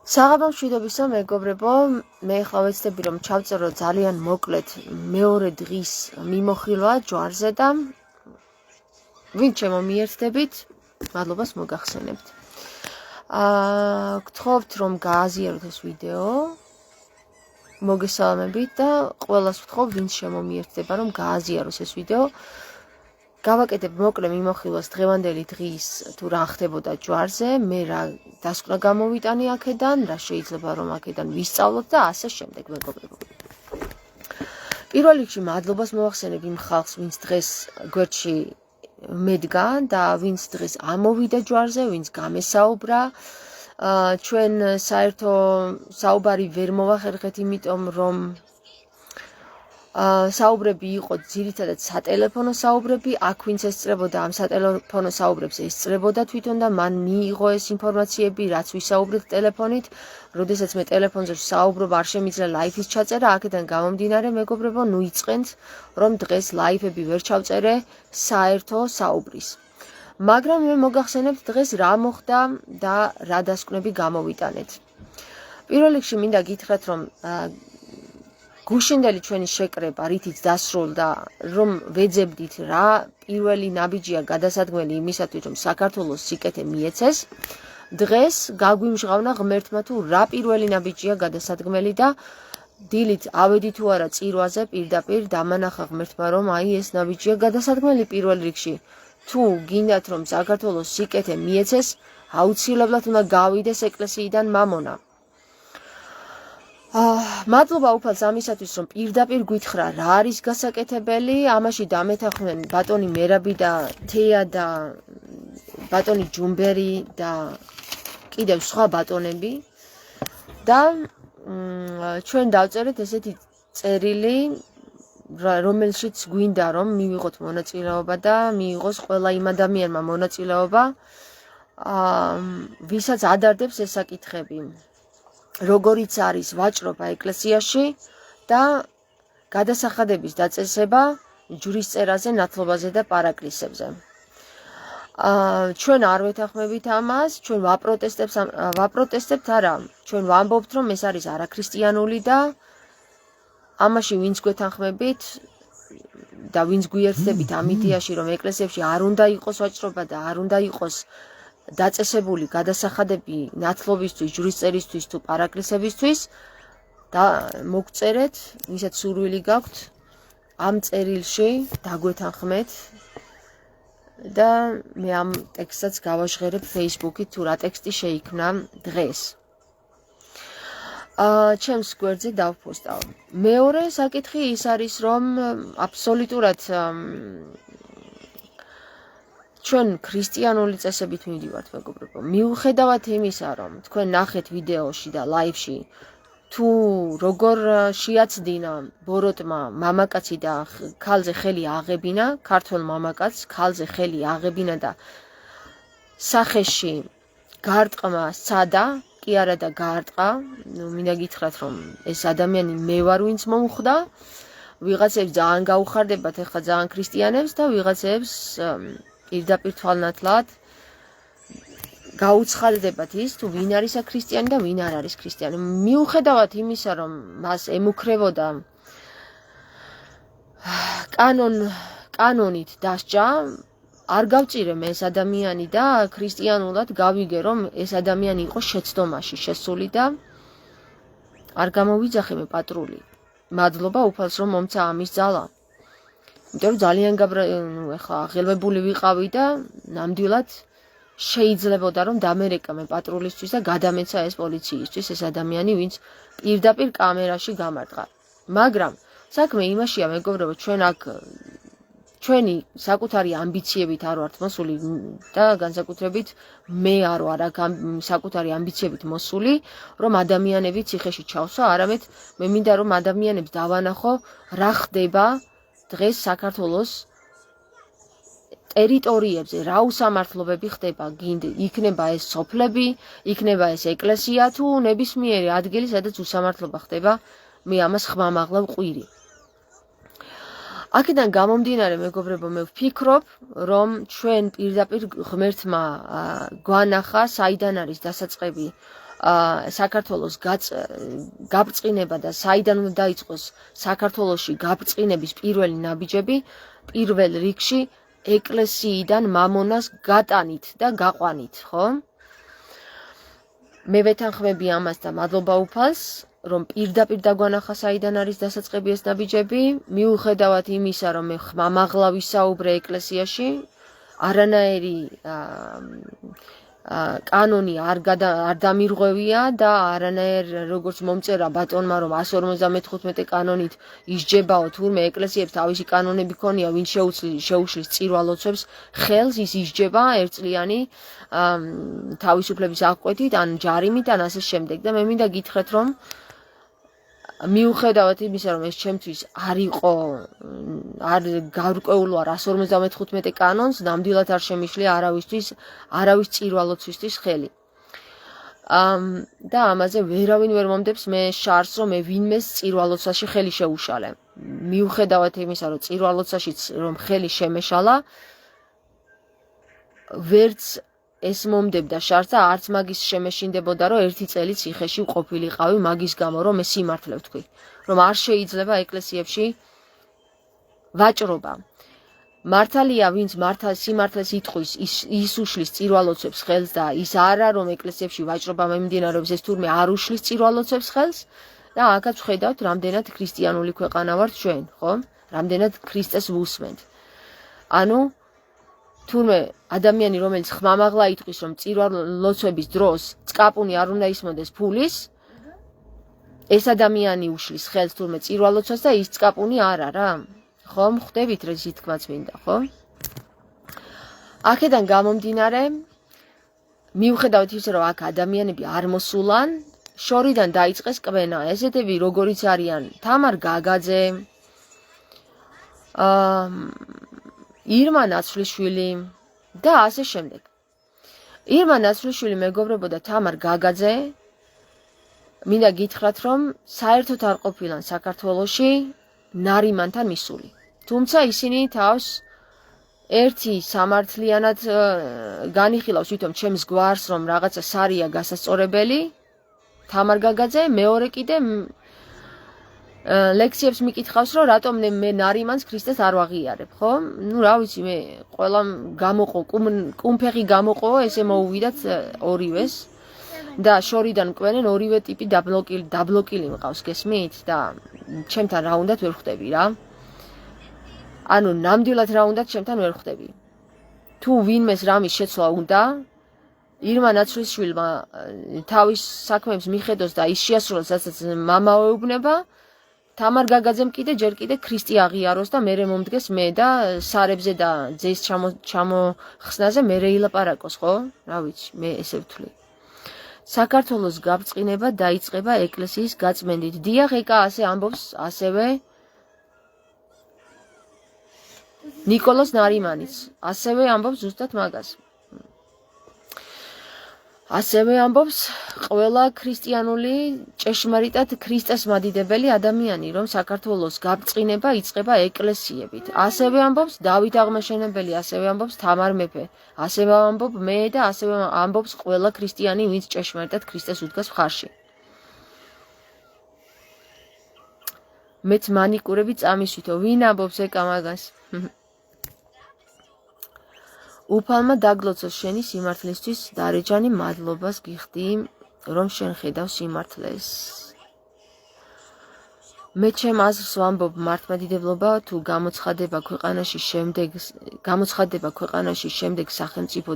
საღამო მშვიდობისა მეგობრებო, მე ახლა ვეცდები რომ ჩავწერო ძალიან მოკლედ მეორე დღის მიმოხილვა ჯვარზე და ვინ შემომიერთდებით, მადლობას მოგახსენებთ. გთხოვთ რომ გააზიაროთ ეს ვიდეო, მოგესალმებით და ყველას ვთხოვ ვინც შემომიერთდება რომ გააზიაროს ეს ვიდეო. გავაკეთებ მოკლე მიმოხილვას დღევანდელი დღის თუ რა ხდებოდა ჯვარზე, მე რა დასკვნა გამოვიტანი აქედან, რა შეიძლება რომ აქედან ვისწავლოთ და ასე შემდეგ მეგობრებო. პირველ რიგში მადლობას მოვახსენებ იმ ხალხს, ვინც დღეს გვერდში მედგა და ვინც დღეს ამოვიდა ჯვარზე, ვინც გამესაუბრა. ჩვენ საერთო საუბარი ვერ მოვახერხეთ, იმიტომ რომ საუბრები იყო ძირითადად სატელეფონო საუბრები, აქ ვინც ესწრებოდა ამ სატელეფონო საუბრებს ესწრებოდა თვითონ და მან მიიღო ეს ინფორმაციები, რაც ვისაუბრეთ ტელეფონით. როდესაც მე ტელეფონზე ვსაუბრობ, არ შემიძლია ლაიფის ჩაწერა, აქედან გამომდინარე მეგობრებო, ნუ იწყენთ, რომ დღეს ლაიფები ვერ ჩავწერე საერთო საუბრის. მაგრამ მე მოგახსენებთ დღეს რა მოხდა და რა დასკვნები გამოვიტანეთ. პირველ რიგში მინდა გითხრათ, რომ გუშინდელი ჩვენი შეკრება რითიც დასრულდა, რომ ვეძებდით რა პირველი ნაბიჯია გადასადგმელი იმისათვის, რომ საქართველოს სიკეთე მიეცეს. დღეს გაგვიმჟღავნა ღმერთმა თუ რა პირველი ნაბიჯია გადასადგმელი და დილით ავედი თუ არა წირვაზე პირდაპირ დამანახა ღმერთმა, რომ აი ეს ნაბიჯია გადასადგმელი პირველ რიგში. თუ გინდათ რომ საქართველოს სიკეთე მიეცეს, აუცილებლად უნდა გავიდეს ეკლესიიდან მამონა. მადლობა უფალს ამისათვის, რომ პირდაპირ გითხრა რა არის გასაკეთებელი, ამაში დამეთანხმდნენ ბატონი მერაბი და თეა და ბატონი ჯუმბერი და კიდევ სხვა ბატონები და ჩვენ დავწერეთ ესეთი წერილი, რომელშიც გვინდა რომ მივიღოთ მონაწილეობა და მიიღოს ყველა იმ ადამიანმა მონაწილეობა, ვისაც ადარდებს ეს საკითხები. როგორიც არის ვაჭრობა ეკლესიაში და გადასახადების დაწესება ჯვრისწერაზე, ნათლობაზე და პარაკლისებზე. ჩვენ არ ვეთანხმებით ამას, ჩვენ ვაპროტესტებთ არა, ჩვენ ვამბობთ, რომ ეს არის არაქრისტიანული და ამაში ვინც გვეთანხმებით და ვინც გვიერთდებით ამ იდეაში, რომ ეკლესიებში არ უნდა იყოს ვაჭრობა და არ უნდა იყოს დაწესებული გადასახადები ნათლობისთვის, ჯვრისწერისთვის თუ პარაკლისებისთვის და მოგწერეთ, ვისაც სურვილი გაქვთ ამ წერილში დაგვეთანხმეთ და მე ამ ტექსტსაც გავაჟღერებ Facebook-ით თუ რა ტექსტი შეიქმნა დღეს. ჩემს გვერდზე დავპოსტავ. მეორე საკითხი ის არის, რომ აბსოლუტურად ჩვენ ქრისტიანული წესებით მივდივართ მეგობრებო. მიუხედავად იმისა, რომ თქვენ ნახეთ ვიდეოში და ლაივში თუ როგორ შეაცდინა ბოროტმა მამაკაცი და ქალზე ხელი აღებინა, ქართველ მამაკაცს ქალზე ხელი აღებინა და სახეში გარტყმა სცადა, კი არა და გაარტყა. მინდა გითხრათ, რომ ეს ადამიანი მე ვარ, ვინც მომხვდა. ვიღაცებს ძალიან გაუხარდებათ ახლა ძალიან ქრისტიანებს და ვიღაცებს პირდაპირ თვალნათლად გაუცხადდებათ ის თუ ვინ არის ქრისტიანი და ვინ არ არის ქრისტიანი. მიუხედავად იმისა, რომ მას ემუქრებოდა კანონით დასჯა, არ გავწირე მე ეს ადამიანი და ქრისტიანულად გავიგე, რომ ეს ადამიანი იყო შეცდომაში შესული და არ გამოვიძახე მე პატრული. მადლობა უფალს რომ მომცა ამის ძალა. იმიტომ რომ ძალიან ახლა აღელვებული ვიყავი და ნამდვილად შეიძლებოდა რომ დამერეკა მე პატრულისთვის და გადამეცა ეს პოლიციისთვის ეს ადამიანი, ვინც პირდაპირ კამერაში გამარტყა. მაგრამ საქმე იმაშია მეგობრებო, ჩვენ აქ ჩვენი საკუთარი ამბიციებით არ ვართ მოსული და განსაკუთრებით მე არ ვარ აქ საკუთარი ამბიციებით მოსული, რომ ადამიანები ციხეში ჩავსვა, არამედ მე მინდა რომ ადამიანებს დავანახო რა ხდება დღეს საქართველოს ტერიტორიებზე, რა უსამართლობები ხდება, იქნება ეს სოფლები, იქნება ეს ეკლესია თუ ნებისმიერი ადგილი, სადაც უსამართლობა ხდება, მე ამას ხმამაღლა ვყვირი. აქედან გამომდინარე, მეგობრებო, მე ვფიქრობ, რომ ჩვენ პირდაპირ ღმერთმა გვანახა, საიდან არის დასაწყები საქართველოს გაბრწყინება და საიდან უნდა დაიწყოს საქართველოში გაბრწყინების პირველი ნაბიჯები, პირველ რიგში ეკლესიიდან მამონას გატანით და გაყვანით, ხო? მე ვეთანხმები ამას და მადლობა უფალს, რომ პირდაპირ დაგვანახა საიდან არის დასაწყები ეს ნაბიჯები, მიუხედავად იმისა, რომ მე ხმამაღლა ვისაუბრე ეკლესიაში, არანაირი კანონი არ დამირღვევია და არანაირ როგორც მომწერა ბატონმა, რომ 155 კანონით ისჯებაო თურმე ეკლესიებს თავისი კანონები ქონია, ვინ შეუშლის წირვა-ლოცვებს ხელს, ის ისჯება ერთწლიანი თავისუფლების აღკვეთით, ან ჯარიმით, ან ასე შემდეგ. და მე მინდა გითხრათ, რომ მიუხედავად იმისა, რომ ეს ჩემთვის არ გარკვეულო არ 155 კანონს, ნამდვილად არ შემიშლია არავის წირვა-ლოცვისთვის ხელი. და ამაზე ვერავინ ვერ მომდებს მე შარს, რომ მე ვინმეს წირვა-ლოცვაში ხელი შეუშალე. მიუხედავად იმისა, რომ წირვა-ლოცვაშიც რომ ხელი შემეშალა, ვერც ეს მომდებდა შარს და არც მაგის შემეშინდებოდა, რომ ერთი წელი ციხეში ვყოფილიყავი მაგის გამო, რომ მე სიმართლე ვთქვი, რომ არ შეიძლება ეკლესიებში ვაჭრობა. მართალია, ვინც სიმართლეს იტყვის, ის უშლის წირვა-ლოცვებს ხელს და ის არა, რომ ეკლესიებში ვაჭრობა მიმდინარეობს, ეს თურმე არ უშლის წირვა-ლოცვებს ხელს და აქაც ვხედავთ, რამდენად ქრისტიანული ქვეყანა ვართ ჩვენ, ხო? რამდენად ქრისტეს ვუსმენთ. ანუ თურმე ადამიანი, რომელიც ხმამაღლა იტყვის, რომ წირვა-ლოცვების დროს წკაპუნი არ უნდა ისმოდეს ფულის, ეს ადამიანი უშლის ხელს თურმე წირვა-ლოცვას და ის წკაპუნი არა რა. ხო, ხვდებით რა ის თქმაც მინდა, ხო? აქედან გამომდინარე, მიუხედავად იმისა, რომ აქ ადამიანები არ მოსულან, შორიდან დაიწყეს კბენა. ესეთები როგორიც არიან თამარ გაგაძე, ირმა ნაცვლიშვილი და ასე შემდეგ. ირმა ნაცვლიშვილი, მეგობრებო და თამარ გაგაძე, მინდა გითხრათ, რომ საერთოდ არ ყოფილან საქართველოში ნარიმანთან მისული. თუმცა ისინი თავს ერთი სამართლიანად განიხილავს ვითომ ჩემს გვარს, რომ რაღაცა სარია გასასწორებელი, თამარ გაგაძე, მეორე კიდე ლექციებს მიკითხავს, რომ რატომ მე ნარიმანს ქრისტეს არ ვაღიარებ, ხო? ნუ რა ვიცი, მე ყველამ გამოყო, კუმფეხი გამოყო, ესე მოუვიდათ ორივეს და შორიდან მკვენენ ორივე ტიპი დაბლოკილი მყავს, გესმით? და ჩემთან რა უნდათ ვერ ხვდები რა. ანუ ნამდვილად რა უნდათ ჩემთან ვერ ხვდები. თუ ვინმეს რამის შეცვლა უნდა, ირმა ნაცვლიშვილმა თავის საქმეებს მიხედოს და ის შეასრულოს, რასაც მამაეუბნება, თამარ გაგაძემ ჯერ კიდე ქრისტე აღიაროს და მერე მომდგეს მე და სარებზე და ძეს ჩამოხსნაზე მერე ილაპარაკოს, ხო? რა ვიცი, მე ესე ვთვლი. საქართველოს გაბრწყინება დაიწყება ეკლესიის გაწმენდით. დიახ, ეკა ასე ამბობს ასევე ნიკოლოზ ნარიმანიც. ასევე ამბობს ზუსტად მაგას. ასევე ამბობს ყველა ქრისტიანული ჭეშმარიტად ქრისტეს მადიდებელი ადამიანი, რომ საქართველოს გაბრწყინება იწყება ეკლესიებით. ასევე ამბობს დავით აღმაშენებელი, ასევე ამბობს თამარ მეფე, ასევე ამბობ მე და ასევე ამბობს ყველა ქრისტიანი, ვინც ჭეშმარიტად ქრისტეს უდგას მხარში. მეც მანიკურები წამისვითო, ვინ ამბობს ეკა მაგას? უფალმა დაგლოცოს შენი სიმართლისთვის, დარეჯანი, მადლობას გიხდი, რომ შენ ხედავ სიმართლეს. მე ჩემ აზრს ვამბობ, მართლმადიდებლობა თუ გამოცხადება ქვეყანაში შემდეგ სახელმწიფო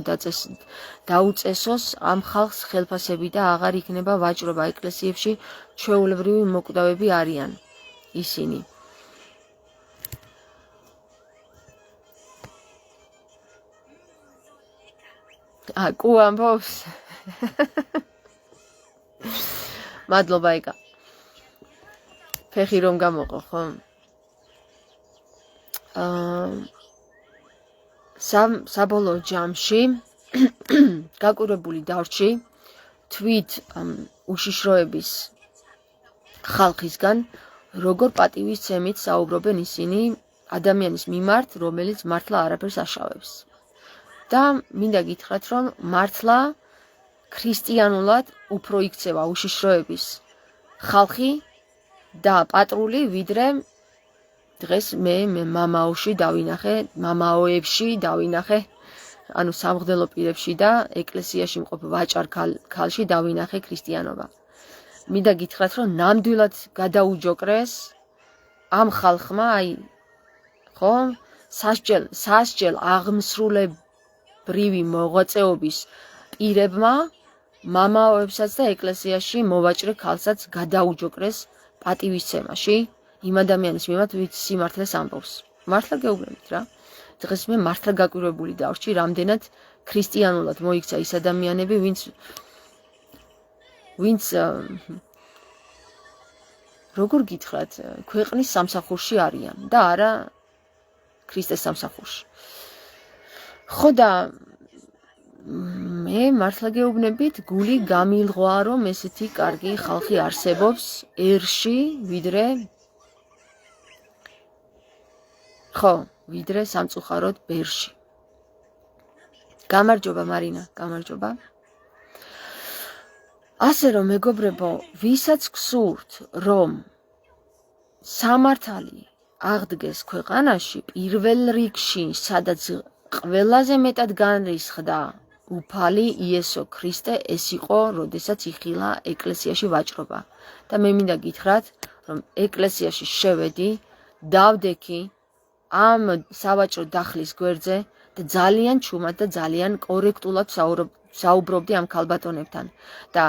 დაუწესოს, ამ ხალხს ხელფასები და აღარ იქნება ვაჭრობა ეკლესიებში, ჩვეულებრივი მოკვდავები არიან ისინი. კუ ამბობს. მადლობა ეკა. ფეხი რომ გამოყო, ხო? საბოლოო ჯამში გაკურებული დარჩი თვით უშიშროების ხალხისგან, როგორ პატივისცემით საუბრობენ ისინი ადამიანის მიმართ, რომელიც მართლა არაფერს აშავებს. და მინდა გითხრათ, რომ მართლა ქრისტიანულად უფრო იქცევა უშიშროების ხალხი და პატრული, ვიდრე დღეს მე მამაოში დავინახე, მამაოებში დავინახე, ანუ სამღვდელო პირებში და ეკლესიაში მყოფ ვაჭარ ქალში დავინახე ქრისტიანობა. მინდა გითხრათ, რომ ნამდვილად გადაუჯოკრეს ამ ხალხმა, ხო, სასჯელ აღმსრულებრივი მოღვაწეობის პირებმა, მამაოებსაც და ეკლესიაში მოვაჭრე ქალსაც გადაუჯოკრეს პატივისცემაში იმ ადამიანის მიმართ, ვინც სიმართლეს ამბობს. მართლა გეუბნებით რა. დღეს მე მართლა გაკვირვებული დავრჩი, რამდენად ქრისტიანულად მოიქცა ის ადამიანები, ვინც როგორ გითხრათ, ქვეყნის სამსახურში არიან და არა ქრისტეს სამსახურში. ხო და მე მართლა გეუბნებით, გული გამილღვა, რომ ესეთი კარგი ხალხი არსებობს ერში, ვიდრე სამწუხაროდ ბერში. გამარჯობა მარინა, გამარჯობა. ასე რომ მეგობრებო, ვისაც გსურთ, რომ სამართალი აღდგეს ქვეყანაში, პირველ რიგში, სადაც ყველაზე მეტად განრისხდა უფალი იესო ქრისტე, ეს იყო, როდესაც იხილა ეკლესიაში ვაჭრობა. და მე მინდა გითხრათ, რომ ეკლესიაში შევედი, დავდექი ამ სავაჭრო დახლის გვერდზე და ძალიან ჩუმად და ძალიან კორექტულად საუბრობდი ამ ქალბატონებთან. და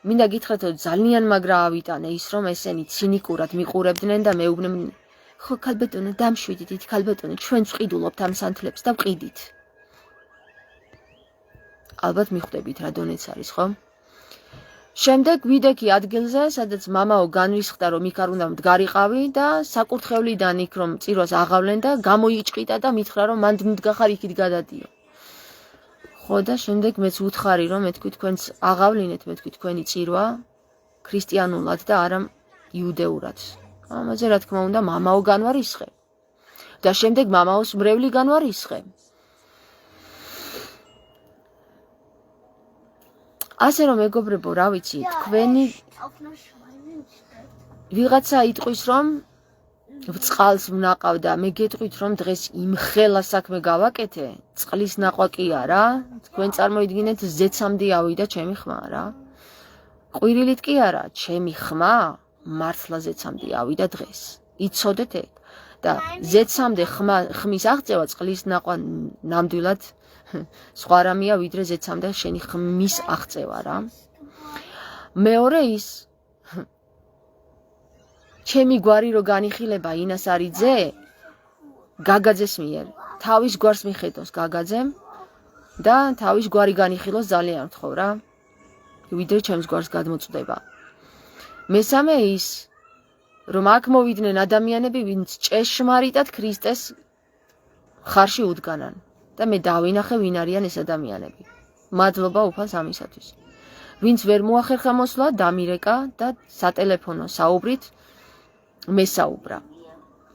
მინდა გითხრათ, რომ ძალიან მაგრა ავიტანე ის, რომ ესენი ცინიკურად მიყურებდნენ და მეუბნებდნენ, ხო ქალბატონო, დამშვიდით, ქალბატონო, ჩვენც ვყიდულობთ ამ სანთლებს და ვყიდით. ალბათ მიხვდებით რა დონეც არის, ხო? შემდეგ ვიდექი ადგილზე, სადაც მამაო განრისხდა, რომ იქ არ უნდა მდგარიყავი და საკურთხევლიდან იქ რომ წირვას აღავლენ და გამოიჭყიდა და მითხრა, რომ მანდ მდგახარ იქით გადადიო. ხო და შემდეგ მეც ვუთხარი, რომ მეთქვი თქვენც აღავლინეთ, მეთქვი თქვენი წირვა ქრისტიანულად და არა იუდეურად. ამაზე რა თქმა უნდა მამაო განვარისხე. და შემდეგ მამაოს მრევლი განვარისხე. ასე რომ მეგობრებო, რა ვიცი, თქვენი ვიღაცა იტყვის, რომ წყალს ვნაყავ და მე გეტყვით, რომ დღეს იმხელა საქმე გავაკეთე, წყლის ნაყვა კი არა, თქვენ წარმოიდგინეთ, ზეცამდე ავიდა ჩემი ხმა რა. ყვირილით კი არა, ჩემი ხმა მართლა ზეცამდე ავიდა დღეს. იცოდეთ ეგ? და ზეცამდე ხმის აღწევა, წყლის ნაყვა ნამდვილად სხვა რამეა, ვიდრე ზეცამდე შენი ხმის აღწევა რა. მეორე ის ჩემი გვარი რო განიხილება ინას არიძე გაგაძეს მიერ, თავის გვარს მიხედოს გაგაძემ და თავის გვარი განიხილოს ძალიან ვთხოვ რა, ვიდრე ჩემს გვარს გადმოწვდება. მესამე ის, რომ აქ მოვიდნენ ადამიანები, ვინც ჭეშმარიტად ქრისტეს ხარში უდგანან და მე დავინახე, ვინ არიან ეს ადამიანები. მადლობა უფალს ამისათვის. ვინც ვერ მოახერხა მოსვლა, დამირეკა და სატელეფონო საუბრით მესაუბრა.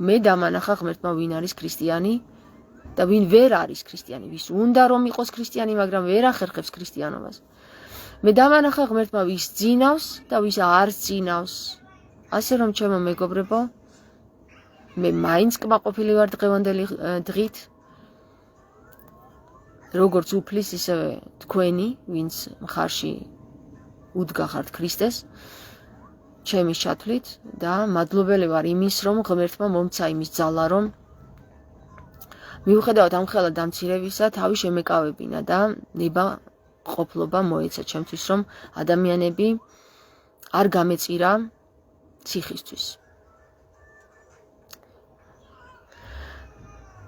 მე დამანახა ღმერთმა, ვინ არის ქრისტიანი და ვინ ვერ არის ქრისტიანი, ვის უნდა რომ იყოს ქრისტიანი, მაგრამ ვერ ახერხებს ქრისტიანობას. მე დამანახა ღმერთმა, ვის ძინავს და ვის არ ძინავს. ასე რომ ჩემო მეგობრებო, მე მაინც კმაყოფილი ვარ დღევანდელი დღით, როგორც უფლის, ისევე თქვენი, ვინც მხარში უდგახართ ქრისტეს, ჩემის ჩათვლით და მადლობელი ვარ იმის, რომ ღმერთმა მომცა იმის ძალა, რომ მიუხედავად ამ ხელა დამცირებისა, თავი შემეკავებინა და ნება ყოფლობა მოეცა ჩემთვის, რომ ადამიანები არ გამეწირა ციხისთვის.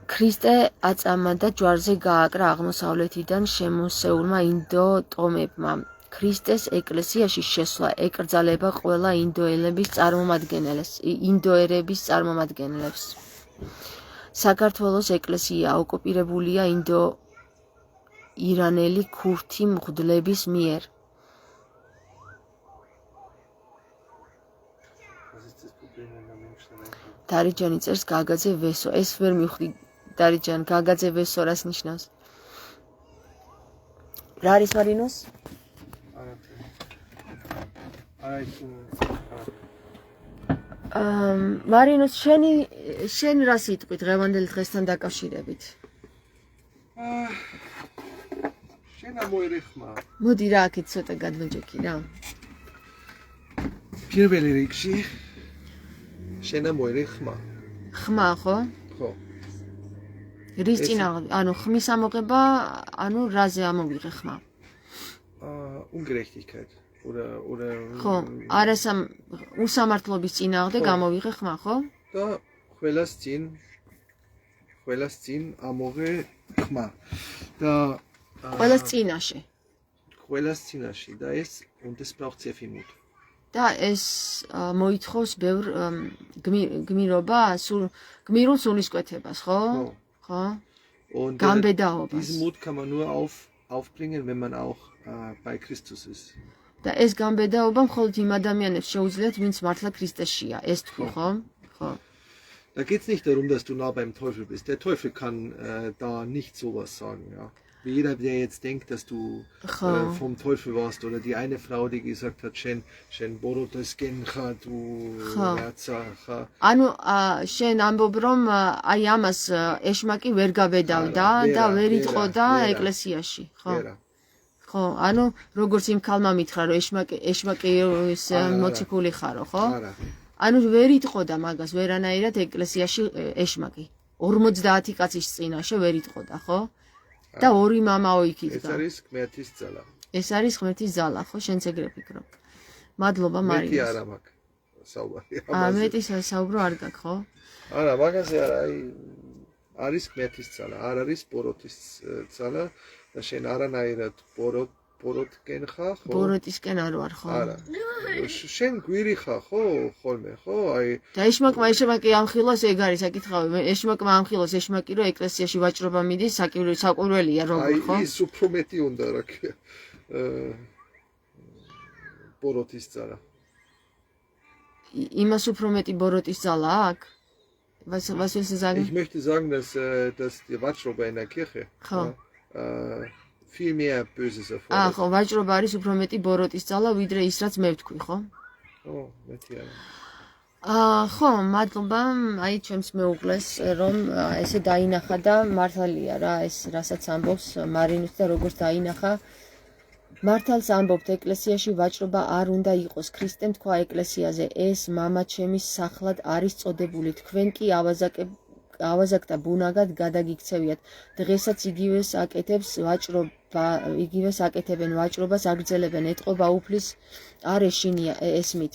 ქრისტე აწამა და ჯვარზე გააკრა აღმოსავლეთიდან შემოსეულმა ინდო-ტომებმა. ქრისტეს ეკლესიაში შესვლა ეკრძალება ყველა ინდოერების წარმომადგენლებს. საქართველოს ეკლესია ოკუპირებულია ინდო-ირანელი ქურთი მღვდლების მიერ. დარიჯანი წერს გაგაძე ვესო. ეს ვერ მივხვდი დარიჯან, გაგაძე ვესო რას ნიშნავს? რა არის მარინოს? მარინოს შენ რა სიტყვი დღევანდელი დღესთან დაკავშირებით? შენ ამოერეხმა. მოდი რა აქეთ ცოტა გადმოჯექი რა. პირველი რიგში შენ ამოერეხმა. ხმა ხო? ხო. რის წინააღმდეგ? ანუ ხმის ამოღება, ანუ რაზე ამოვიღე ხმა? Ungerechtigkeit oder ხო, უსამართლობის წინააღმდეგ გამოვიღე ხმა, ხო? და ყველას წინ ამოღე ხმა. და ყველას წინაშე. ყველას წინაშე და ეს und es braucht sehr viel Mut. და ეს მოითხოვს ბევრ გმირობა, გმირულ სულისკვეთებას, ხო? ხო? Und გამბედაობას. diesen Mut kann man nur aufbringen, wenn man auch bei Christus ist. და ეს გამბედაობა მხოლოდ იმ ადამიანებს შეუძლიათ, ვინც მართლა ქრისტესშია, ეს თქვი, ხო? ხო. Da geht es nicht darum, dass du nah beim Teufel bist. Der Teufel kann da nicht sowas sagen, ja. Wie jeder, der jetzt denkt, dass du vom Teufel warst, oder die eine Frau, die gesagt hat, Shen Borotes Gencha, du Herzacha. ანუ შენ ამბობ რომ აი ამას ეშმაკი ვერ გაბედავდა და ვერ იტყოდა ეკლესიაში, ხო? ხო, ანუ როგორც იმ ქალმა მითხრა რომ ეშმაკის მოციქული ხარო, ხო? ანუ ვერ იტყოდა მაგას ვერანაირად ეკლესიაში ეშმაკი. 50 კაცის წინაშე ვერ იტყოდა, ხო? და ორი მამაო იქ იდგა. ეს არის ღმერთის ძალა. ეს არის ღმერთის ძალა, ხო? შენც ეგრე ფიქრობ. მადლობა მარინოს. მეტი არა მაქვს საუბარი. მეტი საუბრო არ გაქვს, ხო? არა, მაგაზე არა, აი არის ღმერთის ძალა, არ არის ბოროტის ძალა და შენ არანაირად ბოროტკენ ხარ, ხო? ბოროტისკენ არ ვარ, ხო? არა. შენ გვირი ხარ, ხო? ხოლმე, ხო? აი და ეშმაკი ამხილოს ეგ არის საკითხავი. ეშმაკმა ამხილოს ეშმაკი რომ ეკლესიაში ვაჭრობა მიდის, საკვირველია როგორ, ხო? აი ის უფრო მეტი უნდა რა ქვია. ბოროტის ძალა. იმას უფრო მეტი ბოროტის ძალა აქვს? Was willst du sagen? Ich möchte sagen, dass die Watschrobe in der Kirche viel mehr Böses erfordert. ხო, ვაჭრობა არის უფრო მეტი ბოროტის ძალა, ვიდრე ის რაც მე ვთქვი, ხო? მეტი არა. ხო, მადლობა. აი ჩემს მეუღლეს რომ ესე დაინახა და მართალია რა, ეს რასაც ამბობს მარინოს და როგორც დაინახა. მართალს ამბობთ, ეკლესიაში ვაჭრობა არ უნდა იყოს. ქრისტემ თქვა ეკლესიაზე, ეს მამა ჩემის სახლად არის წოდებული. თქვენ კი ავაზაკთა ბუნაგად გადაგიქცევიათ. დღესაც იგივეს აკეთებენ ვაჭრობას, აგრძელებენ, ეტყობა უფლის არ ეშინია ესმით.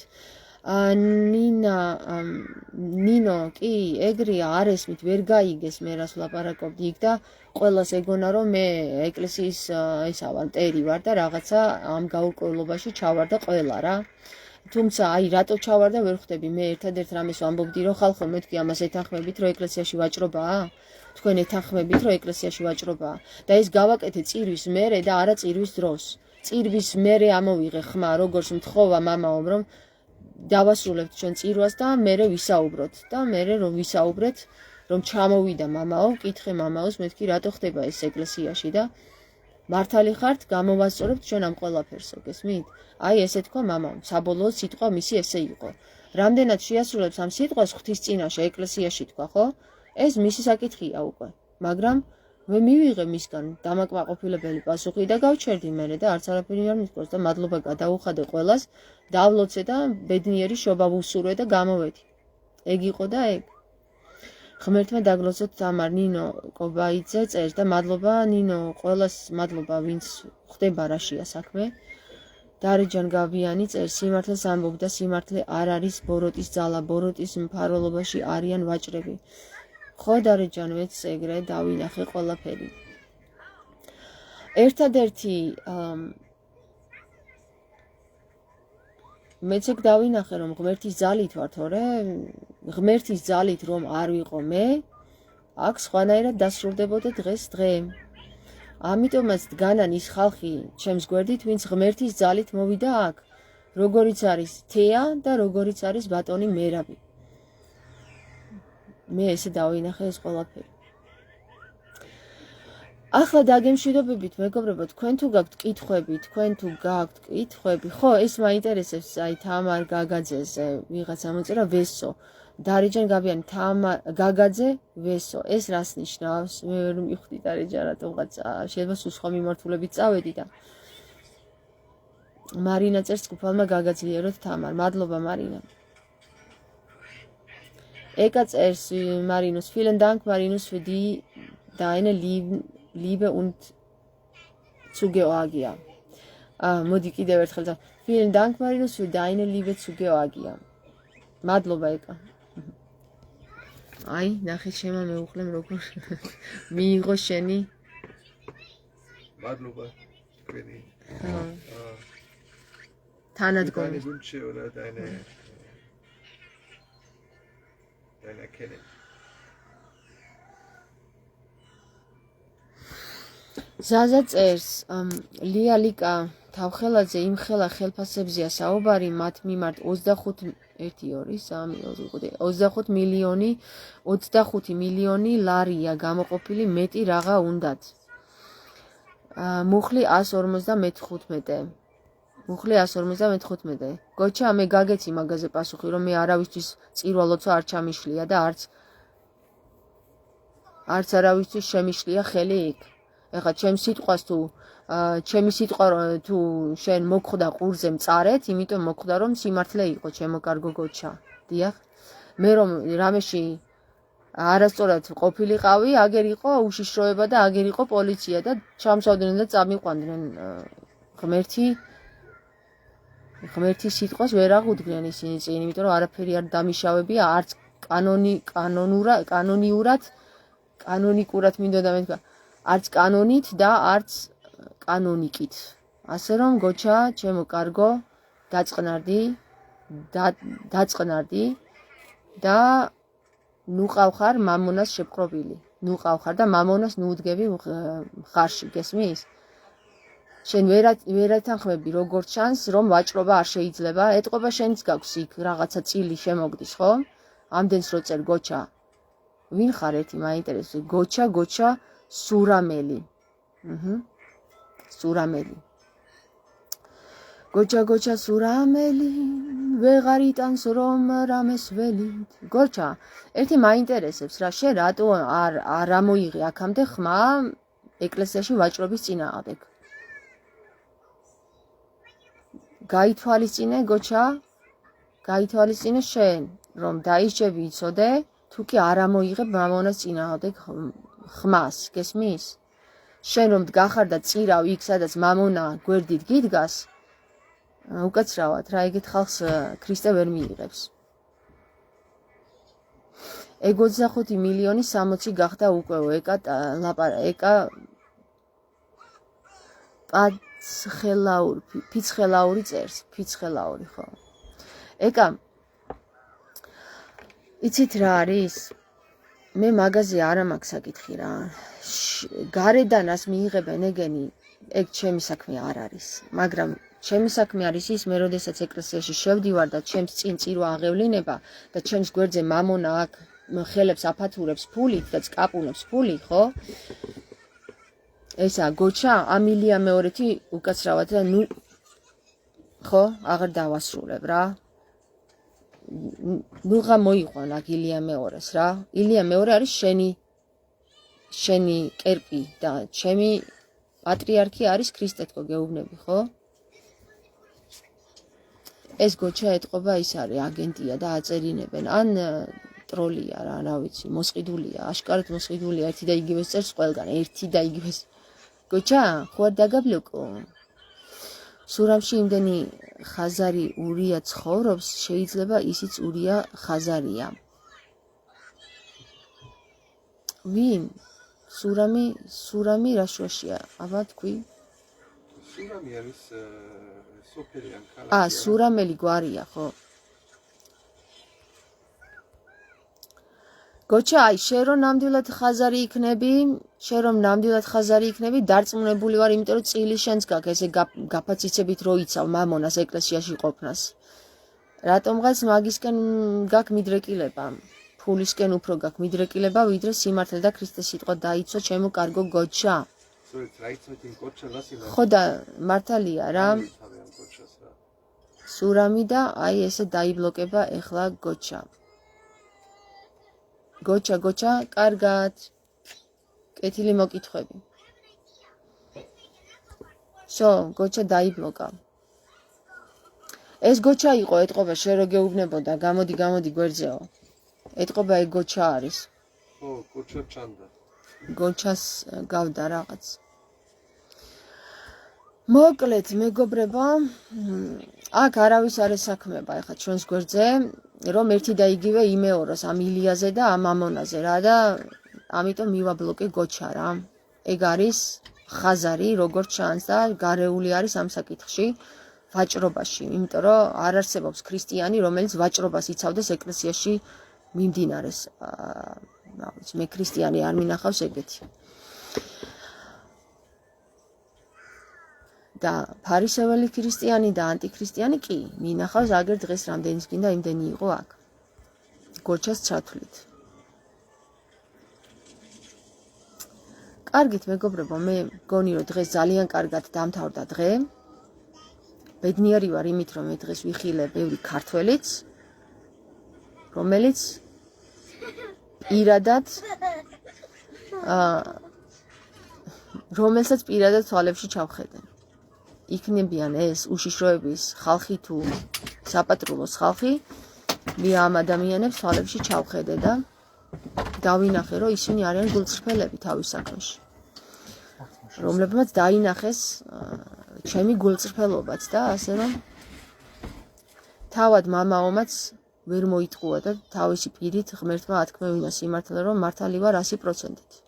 ნინო კი ეგრეა, არ ესმით, ვერ გაიგეს მე რას ვლაპარაკობდი იქ და ყველას ეგონა რომ მე ეკლესიის ისა ვარ, მტერი ვარ და რაღაცა ამ გაურკვევლობაში ჩავარ და ყველა რა. თუმცა აი რატო ჩავარ და ვერ ხვდები მე ერთადერთ რამეს ვამბობდი რომ ხალხო მეთქი ამას ეთანხმებით რომ ეკლესიაში ვაჭრობაა? თქვენ ეთანხმებით რომ ეკლესიაში ვაჭრობაა? და ეს გავაკეთე წირვის მერე და არა წირვის დროს. წირვის მერე ამოვიღე ხმა, როგორც მთხოვა მამაომ რომ დავასრულებთ ჩვენ წირვას და მერე ვისაუბროთ და მერე რომ ვისაუბრეთ რომ ჩამოვიდა მამაო, კითხე მამაოს მეთქი რატო ხდება ეს ეკლესიაში და მართალი ხართ, გამოვასწორებთ ჩვენ ამ ყველაფერსო, გესმით? აი ესე თქვა მამამ, საბოლოო სიტყვა მისი ესე იყო. რამდენად შეასრულებს ამ სიტყვას ღვთის წინაშე ეკლესიაში თქვა, ხო? ეს მისი საკითხია უკვე, მაგრამ მე მივიღე მისგან დამაკმაყოფილებელი პასუხი და გავჩერდი მერე და არც არაფერი არ მithქოს და მადლობა გადაუხადე ყველას, დავლოცე და ბედნიერი შობა ვუსურვე და გამოვედი. ეგ იყო და ეგ. ღმერთმა დაგლოცოთ თამარ ნინო კობაიძე წერს და მადლობა ნინო, ყველას მადლობა ვინც ხდება რაშია საქმე. დარეჯან გავიანი წერს, სიმართლეს ამბობ და სიმართლე არ არის ბოროტის ძალა, ბოროტის მფარველობაში არიან ვაჭრები. ხო დარეჯან მეც ეგრე დავინახე ყველაფერი. ერთადერთი მეც ეგ დავინახე რომ ღმერთის ძალით ვარ, თორე ღმერთის ძალით რომ არ ვიყო მე, აქ სხვანაირად დასრულდებოდა დღეს დღე. ამიტომაც დგანან ის ხალხი ჩემს გვერდით, ვინც ღმერთის ძალით მოვიდა აქ. როგორიც არის თეა და როგორიც არის ბატონი მერაბი. მე ესე დავინახე ეს ყველაფერი. ახლა დაგემშვიდობებით, მეგობრებო, თქვენ თუ გაქვთ კითხვები, ხო, ეს მაინტერესებს, აი თამარ გაგაძეზე ვიღაცა მოწერა ვესო. დარეჯან გაბიანი გაგაძე ვესო. ეს რას ნიშნავს? მე ვერ მივხვდი დარეჯან რატომღაც შეიძლება სულ სხვა მიმართულებით წავედი და მარინა წერს ჯგუფალმა გაგაძლიეროთ თამარ. მადლობა მარინა. ეკა წერს მარინუს vielen Dank Marinus für die deine Liebe und zu Georgia. მოდი კიდევ ერთხელ და vielen Dank Marinus für deine Liebe zu Georgia. მადლობა ეკა. აი, ნახეთ შემა მეუხლემ როგორ მიიღო შენი. მადლობა თქვენი. თანადგომი. Deine Wünsche oder deine Erkennen. ზაზა წერს, ლიალიკა თავხელაძე იმ ხელა ხელფასებზეა საუბარი მათ მიმართ 25 მილიონი ლარია გამოყოფილი მეტი რაღა უნდათ. მუხლი 155. გოჩა მე გაგეცი მაგაზე პასუხი რომ მე არავისთვის წირვა ლოცვა არ ჩამიშლია და არც არავისთვის შემიშლია ხელი იქ. ეხლა ჩემი სიტყვა თუ შენ მოგხვდა ყურზე მწარეთ, იმიტომ მოგხვდა რომ სიმართლე იყო ჩემო კარგო გოჩა. დიახ. მე რომ რამეში არასწორად ყოფილიყავი, აგერ იყო უშიშროება და აგერ იყო პოლიცია და ჩამსავდნენ და წამიყვანდნენ ღმერთი სიტყვას ვერ აღუდგნენ ისინი წინ, იმიტომ რომ არაფერი არ დამიშავებია, არც კანონიკურად მინდოდა მე თქვა, არც კანონით და არც კანონიკით. ასე რომ გოჩა, ჩემო კარგო, დაწყნარდი და ნუ ყავხარ მამონას შეპყრობილი. ნუ ყავხარ და მამონას ნუ უდგები მხარში, გესმის? შენ ვერ ეთანხმები როგორც ჩანს, რომ ვაჭრობა არ შეიძლება, ეტყობა შენც გაქვს იქ რაღაცა წილი შემოგდის, ხო? ამდენს რო წერ გოჩა. ვინ ხარ ერთი მაინტერესებს? გოჩა სურამელი. სურამელი. გოჩა სურამელი, ვეღარ იტანს რომ რამეს ველით. გოჩა, ერთი მაინტერესებს რა, შენ რატო არ ამოიღე აქამდე ხმა ეკლესიაში ვაჭრობის წინააღმდეგ? გაითვალისწინე გოჩა, გაითვალისწინე შენ, რომ დაისჯები იცოდე, თუ კი არ ამოიღებ მამონას წინააღმდეგ ხმას, გესმის? შენ რომ დგახარ და წირავ იქ, სადაც მამონა გვერდით გიდგას, უკაცრავად რა, ეგეთ ხალხს ქრისტე ვერ მიიღებს. ეგ 25 მილიონი 60 გახდა უკვე ეკა ფიცხელაური წერს, ფიცხელაური, ხო. ეკა, იცით რა არის? მე მაგაზე არა მაქვს საკითხი რა. გარედან რას მიიღებენ ეგენი, ეგ ჩემი საქმე არ არის. მაგრამ ჩემი საქმე არის ის, მე როდესაც ეკლესიაში შევდივარ და ჩემს წინ წირვა აღევლინება და ჩემს გვერდზე მამონა აქ ხელებს აფათურებს ფულით და წკაპუნებს ფული, ხო? ესა გოჩა, ამილია მეორეთი უკაცრავად და ნუ ხო, აღარ დავასრულებ რა. ნუღა მოიყვან აქ ილია მეორეს რა. ილია მეორე არის შენი კერპი და ჩემი პატრიარქი არის ქრისტე თქო გეუბნები, ხო? ეს გოჩა ეთყობა ის არის აგენტია და აწერინებენ, ან ტროლია რა, რა ვიცი, მოსყიდულია, აშკარად მოსყიდულია, ერთი და იგივე წერს ყველგან, ერთი და იგივე. გოჩა, ხო არ დაგაბლოკო? სურამში იმდენი ხაზარი ურია ცხოვრობს, შეიძლება ისიც ურია ხაზარია. ვინ? სურამი რა შუაშია? აბა თქვი? სურამი არის სოფელი ან ქალაქი. სურამელი გვარია, ხო? გოჩა, აი, შენ რომ ნამდვილად ხაზარი იქნები, დარწმუნებული ვარ, იმიტომ რომ წილი შენს გაქვს, ესე გაფაციცებით რო იცავ მამონას ეკლესიაში ყოფნას. რატომღაც მაგისკენ გაქვს მიდრეკილება, ფულისკენ უფრო გაქვს მიდრეკილება, ვიდრე სიმართლე და ქრისტეს სიტყვა დაიცვა, ჩემო კარგო გოჩა. ხო და მართალია რა. სურამი და აი ესე დაიბლოკება ეხლა გოჩა. გოჩა, კარგად. კეთილი მოკითხვები. გოჩა დაიბლოკა. ეს გოჩა იყო, ეტყობა შენ რო გეუბნებოდა, გამოდი გვერდზეო. ეტყობა ეგ გოჩა არის. ხო, გოჩა ჩანდა. გოჩას გავდა რაღაც. მოკლედ, მეგობრებო, აქ არავის არ ესაქმება ეხლა ჩვენს გვერდზე, რომ ერთი და იგივე იმეოროს ამ ილიაზე და ამ ამონაზე რა და ამიტომ მივაბლოკე გოჩა რა. ეგ არის ხაზარი, როგორც ჩანს და გარეული არის ამ საკითხში, ვაჭრობაში, იმიტომ რომ არ არსებობს ქრისტიანი, რომელიც ვაჭრობას იცავდეს ეკლესიაში მიმდინარეს. რა ვიცი, მე ქრისტიანი არ მინახავს ეგეთი. და ფარისეველი ქრისტიანი და ანტიქრისტიანი კი მინახავს, აგერ დღეს რამდენის გინდა იმდენი იყო აქ. გოჩას ჩათვლით. კარგით, მეგობრებო, მე მგონი რომ დღეს ძალიან კარგად დამთავრდა დღე. ბედნიერი ვარ იმით, რომ მე დღეს ვიხილე ბევრი ქართველიც, რომელიც რომელსაც პირადად თვალებში ჩავხედენ. იქნებიან ეს უშიშროების ხალხი თუ საპატრულოს ხალხი, მე ამ ადამიანებს თვალებში ჩავხედე და დავინახე, რომ ისინი არიან გულწრფელები თავის საქმეში. რომლებმაც დაინახეს ჩემი გულწრფელობაც და ასე რომ თავად მამაომაც ვერ მოიტყუა და თავისი პირით ღმერთმა ათქმევინა სიმართლე, რომ მართალი ვარ 100%-ით.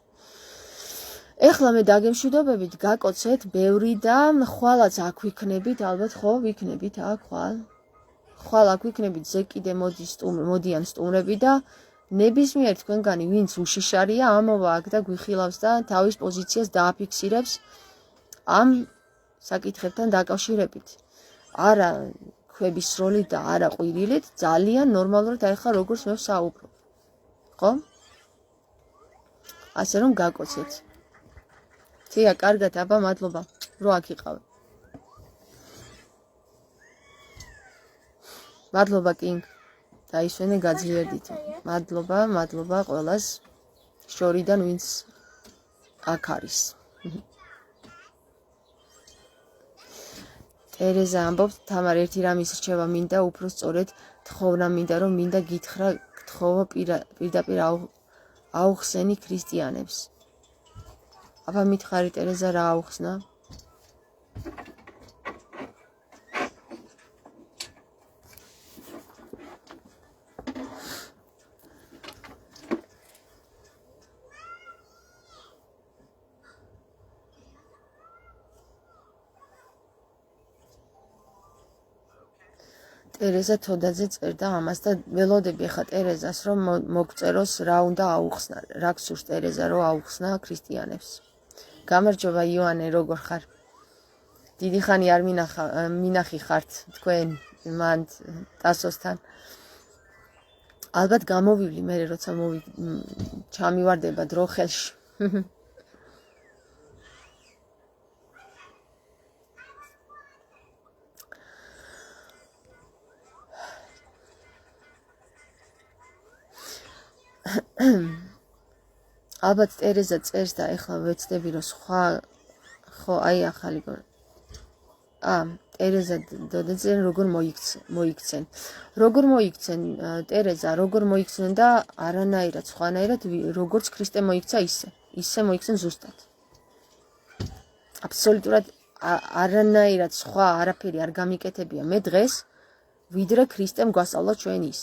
ეხლა მე დაგემშვიდობებით, გაკოცეთ ბევრი და ხვალაც აქ ვიქნებით, ალბათ ხო ვიქნებით აქ ხვალ აქ ვიქნებით, ზე კიდე მოდიან სტუმრები და ნებისმიერ თქვენგანი ვინც უშიშარია, ამოვა აქ და გვიხილავს და თავის პოზიციას დააფიქსირებს ამ საკითხებთან დაკავშირებით. არა ქვების სროლით და არა ყვირილით, ძალიან ნორმალურად აიხლა როგორც მე ვსაუბრობ. ხო? ასე რომ გაკოცეთ. თია, კარგად, აბა, მადლობა, რო აქ იყავ. მადლობა, კინგ. დაისვენე გაძლიერდით. მადლობა ყველას შორიდან ვინც აქ არის. ტერეზა ამბობს, თამარ ერთი რამის რჩევა მინდა, უფრო სწორედ თხოვნა მინდა, რომ მინდა გითხრა, გთხოვო პირდაპირ აუხსენი ქრისტიანებს. აბა მითხარი ტერეზა რა აუხსნა? ტერეზა თოდაძე წერდა ამას და ველოდები ხა ტერეზას, რომ მოგწეროს რა უნდა აუხსნა, რა გსურს ტერეზა რომ აუხსნა ქრისტიანებს. გამარჯობა იოანე, როგორ ხარ? დიდი ხანი არ მინახი ხართ თქვენ მან ტასოსთან. ალბათ გამოვივლი მე როცა ჩამივარდება დრო ხელში. ალბათ ტერეზა წერს და ეხლა ვეცდები რომ სხვა ხო აი ახალი ტერეზა დოდაძე როგორ მოიქცენ ტერეზა როგორ მოიქცენ და არანაირად სხვანაირად როგორც ქრისტე მოიქცა ისე მოიქცენ ზუსტად აბსოლუტურად არანაირად სხვა არაფერი არ გამიკეთებია მე დღეს ვიდრე ქრისტემ გვასწავლა ჩვენ ის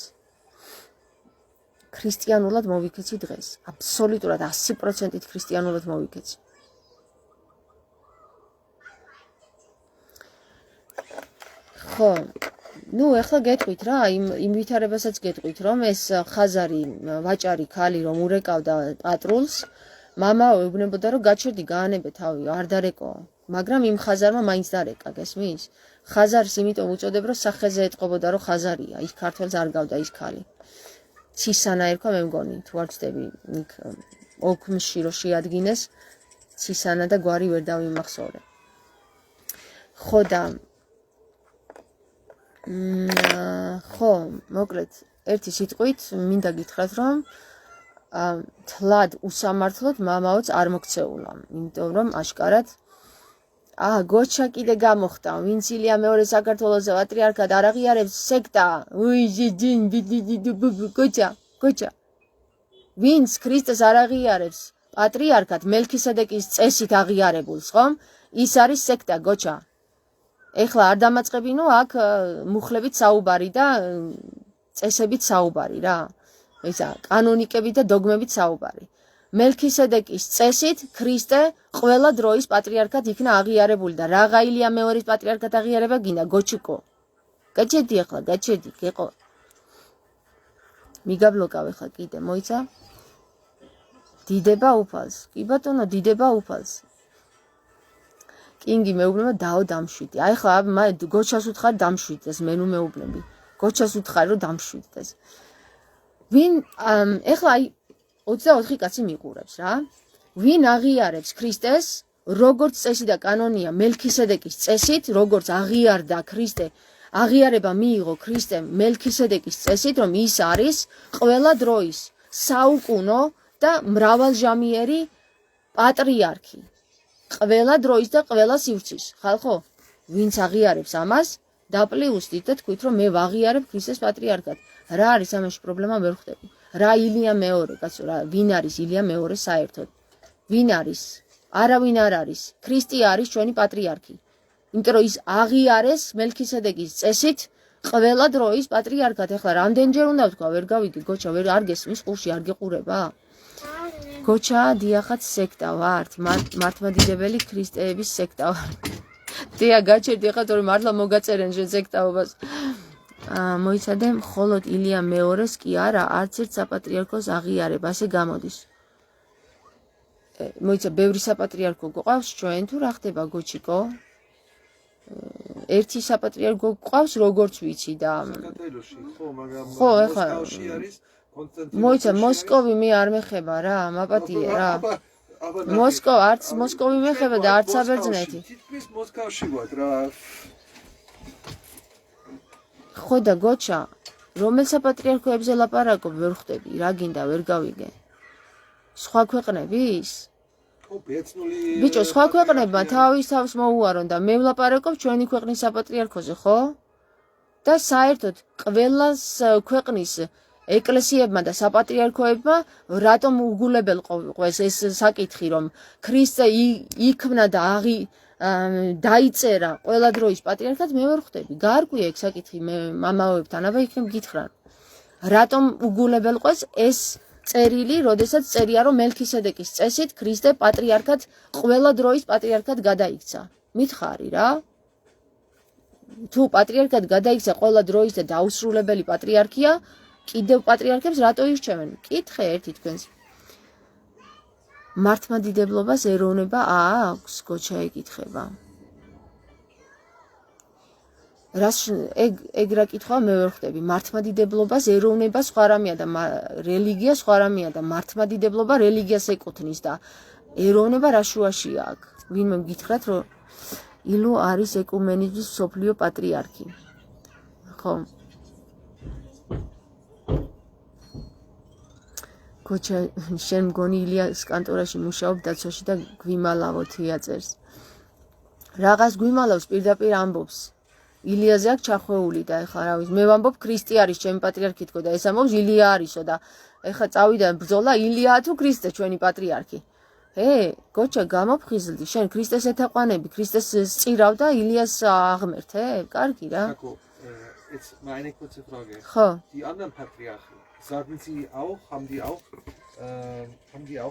ქრისტიანულად მოვიქეცი დღეს. აბსოლუტურად 100%-ით ქრისტიანულად მოვიქეცი. ხო, ნუ ეხლა გეტყვით რა, იმ ვითარებასაც გეტყვით, რომ ეს ხაზარი ვაჭარი ქალი რომ ურეკავდა პატრულს, მამაო ეუბნებოდა რომ გაჩერდი გაანებე თავი, არ დარეკო, მაგრამ იმ ხაზარმა მაინც დარეკა, გესმის? ხაზარს იმიტომ უწოდებ რომ სახეზე ეტყობოდა რომ ხაზარია, ის ქართველს არ გავდა ის ქალი. ცისანა ერქვა მე მგონი, თუ არ ვცდები, იქ ოქმში რო შეადგინეს ცისანა და გვარი ვერ დავიმახსოვრე. ხო და ხო, მოკლედ, ერთი სიტყვით მინდა გითხრათ, რომ თლად უსამართლოდ მამაოც არ მოქცეულა, იმიტომ რომ აშკარად გოჩა კიდე გამოხდა, ვინც ილია მეორე საქართველოს პატრიარქად არ აღიარებს სექტა, გოჩა, ვინც ქრისტეს არ აღიარებს პატრიარქად მელქისედეკის წესით აღიარებულს, ხომ? ის არის სექტა, გოჩა. ეხლა არ დამაწყებინო აქ მუხლებით საუბარი და წესებით საუბარი რა. ისა კანონიკებით და დოგმებით საუბარი. მელქისედეკის წესით ქრისტე ყველა დროის პატრიარქად იქნა აღიარებული და რაღა ილია მეორის პატრიარქად აღიარება გინდა გოჩიკო. გაჩერდი ახლა, გაჩერდი, გეყო. მიგაბლოკავ ახლა კიდე, მოიცა? დიდება უფალს. კი ბატონო, დიდება უფალს. კინგი მეუბნება დაო დამშვიდი. აი ხა გოჩას უთხარ დამშვიდეს, მე ნუ მეუბნები. გოჩას უთხარ რომ დამშვიდეს. ვინ ეხლა აი 24 კაცი მიყურებს რა. ვინ აღიარებს ქრისტეს, როგორც წესი და კანონია მელქისედეკის წესით, როგორც აღიარდა ქრისტე, აღიარება მიიღო ქრისტემ მელქისედეკის წესით, რომ ის არის ყველა დროის საუკუნო და მრავალჟამიერი პატრიარქი. ყველა დროის და ყველა სივრცის, ხალხო, ვინც აღიარებს ამას, დაპლიუსდით და თქვით, რომ მე ვაღიარებ ქრისტეს პატრიარქად. რა არის ამაში პრობლემა ვერ ხვდები. რა ილია მეორე, კაცო, რა ვინ არის ილია მეორე საერთოდ? ვინ არის? არავინ არ არის. ქრისტე არის ჩვენი პატრიარქი. იმიტომ რომ ის აღიარეს მელქისედეკის წესით ყველა დროის პატრიარქად. ეხლა რამდენჯერ უნდა ვთქვა, ვერ გავიგე, გოჩა, ვერ არ გესმის ყურში, არ გიყურება? გოჩა, დიახაც სექტა ვართ, მართლმადიდებელი ქრისტეების სექტა ვართ. დია გაჩერდი ახლა თორემ მართლა მოგაწერენ შენ სექტაობას. მოიცადე, მხოლოდ ილია მეორეს კი არა, არც ერთ საპატრიარქოს აღიარება, ასე გამოდის. მოიცა, ბევრი საპატრიარქო გვყავს ჩვენ თუ რა ხდება გოჩიკო? ერთი საპატრიარქო გვყავს, როგორც ვიცი და ხო, ეხლა მოიცა, მოსკოვი მე არ მეხება რა, მაპატიე რა. მოსკოვი, არც მოსკოვი მეხება და არც საბერძნეთი. თითქმის მოსკოვში ვარ რა. ხო და გოჩა, რომელ საპატრიარქოებზე ლაპარაკობ, ვერ ხვდები, რა გინდა, ვერ გავიგე. სხვა ქვეყნების? ხო, ბერძნული. ბიჭო, სხვა ქვეყნებმა თავის თავს მოუარონ და მე ვლაპარაკობ ჩვენი ქვეყნის საპატრიარქოზე, ხო? და საერთოდ ყველას ქვეყნის ეკლესიებმა და საპატრიარქოებმა რატომ უგულებელ ყვეს ეს საკითხი, რომ ქრისტე იქმნა და დაიწერა ყველა დროის პატრიარქად, მე ვერ ხვდები. გაარკვია ეგ საკითხი მე მამაოებთან, აბა იქნებ გითხრან. რატომ უგულებელ ყვეს ეს წერილი, როდესაც წერია რომ მელქისედეკის წესით ქრისტე პატრიარქად ყველა დროის პატრიარქად გადაიქცა. მითხარი რა? თუ პატრიარქად გადაიქცა ყველა დროის და დაუსრულებელი პატრიარქია, კიდევ პატრიარქებს რატო ირჩევენ? კითხე ერთი თქვენს. მართლმადიდებლობას ეროვნება აქვს, გოჩა ეკითხება. რას ეგ რა კითხვა მე ვერ ხვდები. მართლმადიდებლობას ეროვნება სხვა რამეა და რელიგია სხვა რამეა და მართლმადიდებლობა რელიგიას ეკუთვნის და ეროვნება რა შუაშია აქ. ვინმე გითხრათ, რომ ილო არის ეკუმენიზმის მსოფლიო პატრიარქი. ხო. გოჩა, შენ მგონი ილიას კანტორაში მუშაობ დაცვაში და გვიმალავოთ იაწერს. რაღაც გვიმალავს პირდაპირ ამბობს. ილიაზე აქ ჩახვეული და ეხლა რა ვიცი, მე ვამბობ ქრისტე არის ჩემი პატრიარქი თქო და ეს ამბობს ილია არისო და ეხლა წავიდა ბრძოლა ილიაა თუ ქრისტე ჩვენი პატრიარქი. გოჩა, გამოფხიზლდი, შენ ქრისტეს ეთაყვანები, ქრისტეს სწირავ და ილიას აღმერთე? კარგი რა. Jetzt meine kurze Frage. ხო. Die anderen Patriarchen, sagen Sie auch, haben die auch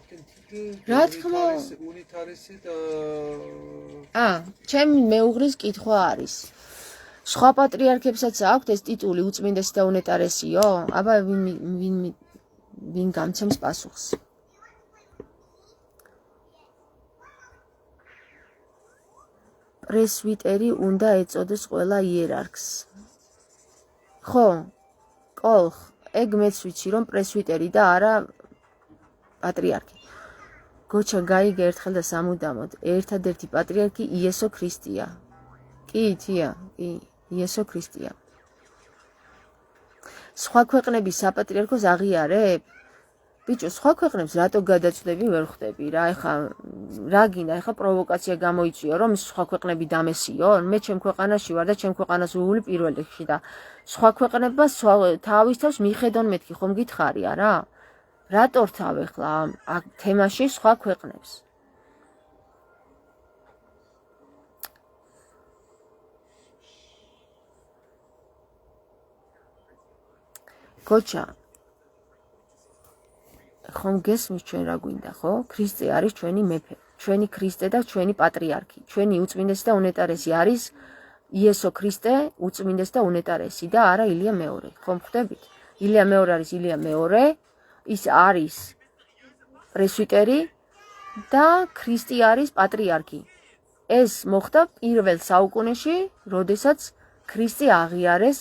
den Titel Unitaris? ჩემი მეუღლის კითხვა არის. სხვა პატრიარქებსაც აქვთ ეს ტიტული უწმინდესი და უნეტარესიო? აბა ვინ გამცემს პასუხს? პრესვიტერი უნდა ეწოდეს ყველა იერარქს. ხო, კოლხ, ეგ მეც ვიცი რომ პრესვიტერი და არა პატრიარქი. გოჩა გაიგე ერთხელ და სამუდამოდ, ერთადერთი პატრიარქი იესო ქრისტეა. კი, თია, კი, იესო ქრისტეა. სხვა ქვეყნების საპატრიარქოს აღიარებ? ბიჭო, სხვა ქვეყნებს რატო გადაწვდები ვერ ხვდები რა, ეხა რა გინდა, ეხა პროვოკაცია გამოიწვიო რომ სხვა ქვეყნები დამესიონ? მე ჩემ ქვეყანაში ვარ და ჩემ ქვეყანას ვული პირველ რიგში და სხვა ქვეყნებმა თავის თავს მიხედონ მეთქი ხომ გითხარი არა? რატო რთავ ეხლა ამ თემაში სხვა ქვეყნებს? გოჩა ხომ გესმის ჩვენ რა გვინდა, ხო? ქრისტე არის ჩვენი მეფე, ჩვენი ქრისტე და ჩვენი პატრიარქი, ჩვენი უწმინდესი და უნეტარესი არის იესო ქრისტე, უწმინდესი და უნეტარესი და არა ილია მეორე. ხომ ხვდებით? ილია მეორე არის ილია მეორე, ის არის პრესვიტერი და ქრისტე არის პატრიარქი. ეს მოხდა პირველ საუკუნეში, როდესაც ქრისტე აღიარეს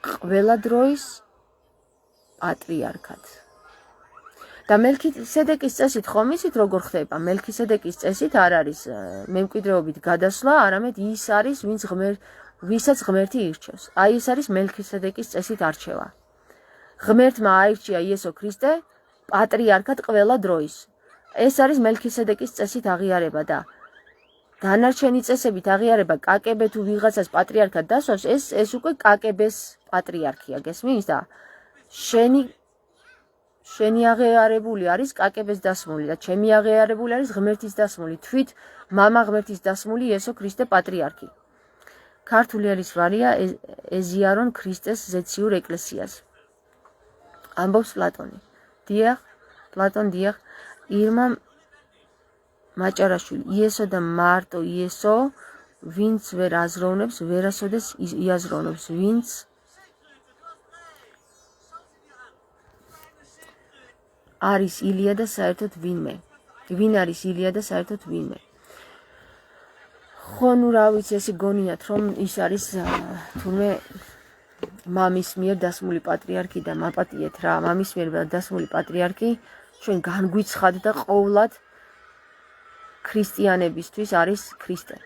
ყველა დროის პატრიარქად. და მელქისედეკის წესით ხომ იცით როგორ ხდება? მელქისედეკის წესით არ არის მემკვიდრეობით გადასვლა, არამედ ის არის ვისაც ღმერთი ირჩევს. აი ეს არის მელქისედეკის წესით არჩევა. ღმერთმა აირჩია იესო ქრისტე პატრიარქად ყველა დროის. ეს არის მელქისედეკის წესით აღიარება და დანარჩენი წესებით აღიარება კაკებე თუ ვიღაცას პატრიარქად დასვავს, ეს უკვე კაკების პატრიარქია, გესმის და შენი აღიარებული არის კაკების დასმული და ჩემი აღიარებული არის ღმერთის დასმული, თვით მამა ღმერთის დასმული იესო ქრისტე პატრიარქი. ქართული ერისვარია ეზიარონ ქრისტეს ზეციურ ეკლესიას. ამბობს პლატონი. დიახ, პლატონ დიახ, ირმა მაჭარაშვილი, იესო და მარტო იესო, ვინც ვერ აზროვნებს, ვერასოდეს იაზროვნებს, ვინც არის ილია და საერთოდ ვინმე. ვინ არის ილია და საერთოდ ვინმე. ხო, ნუ რა ვიცი, ესე გონიათ, რომ ის არის თურმე მამის მიერ დასმული პატრიარქი და მაპატიეთ რა, მამის მიერ დასმული პატრიარქი ჩვენ განგვიცხად და ყოვლად ქრისტიანებისთვის არის ქრისტე.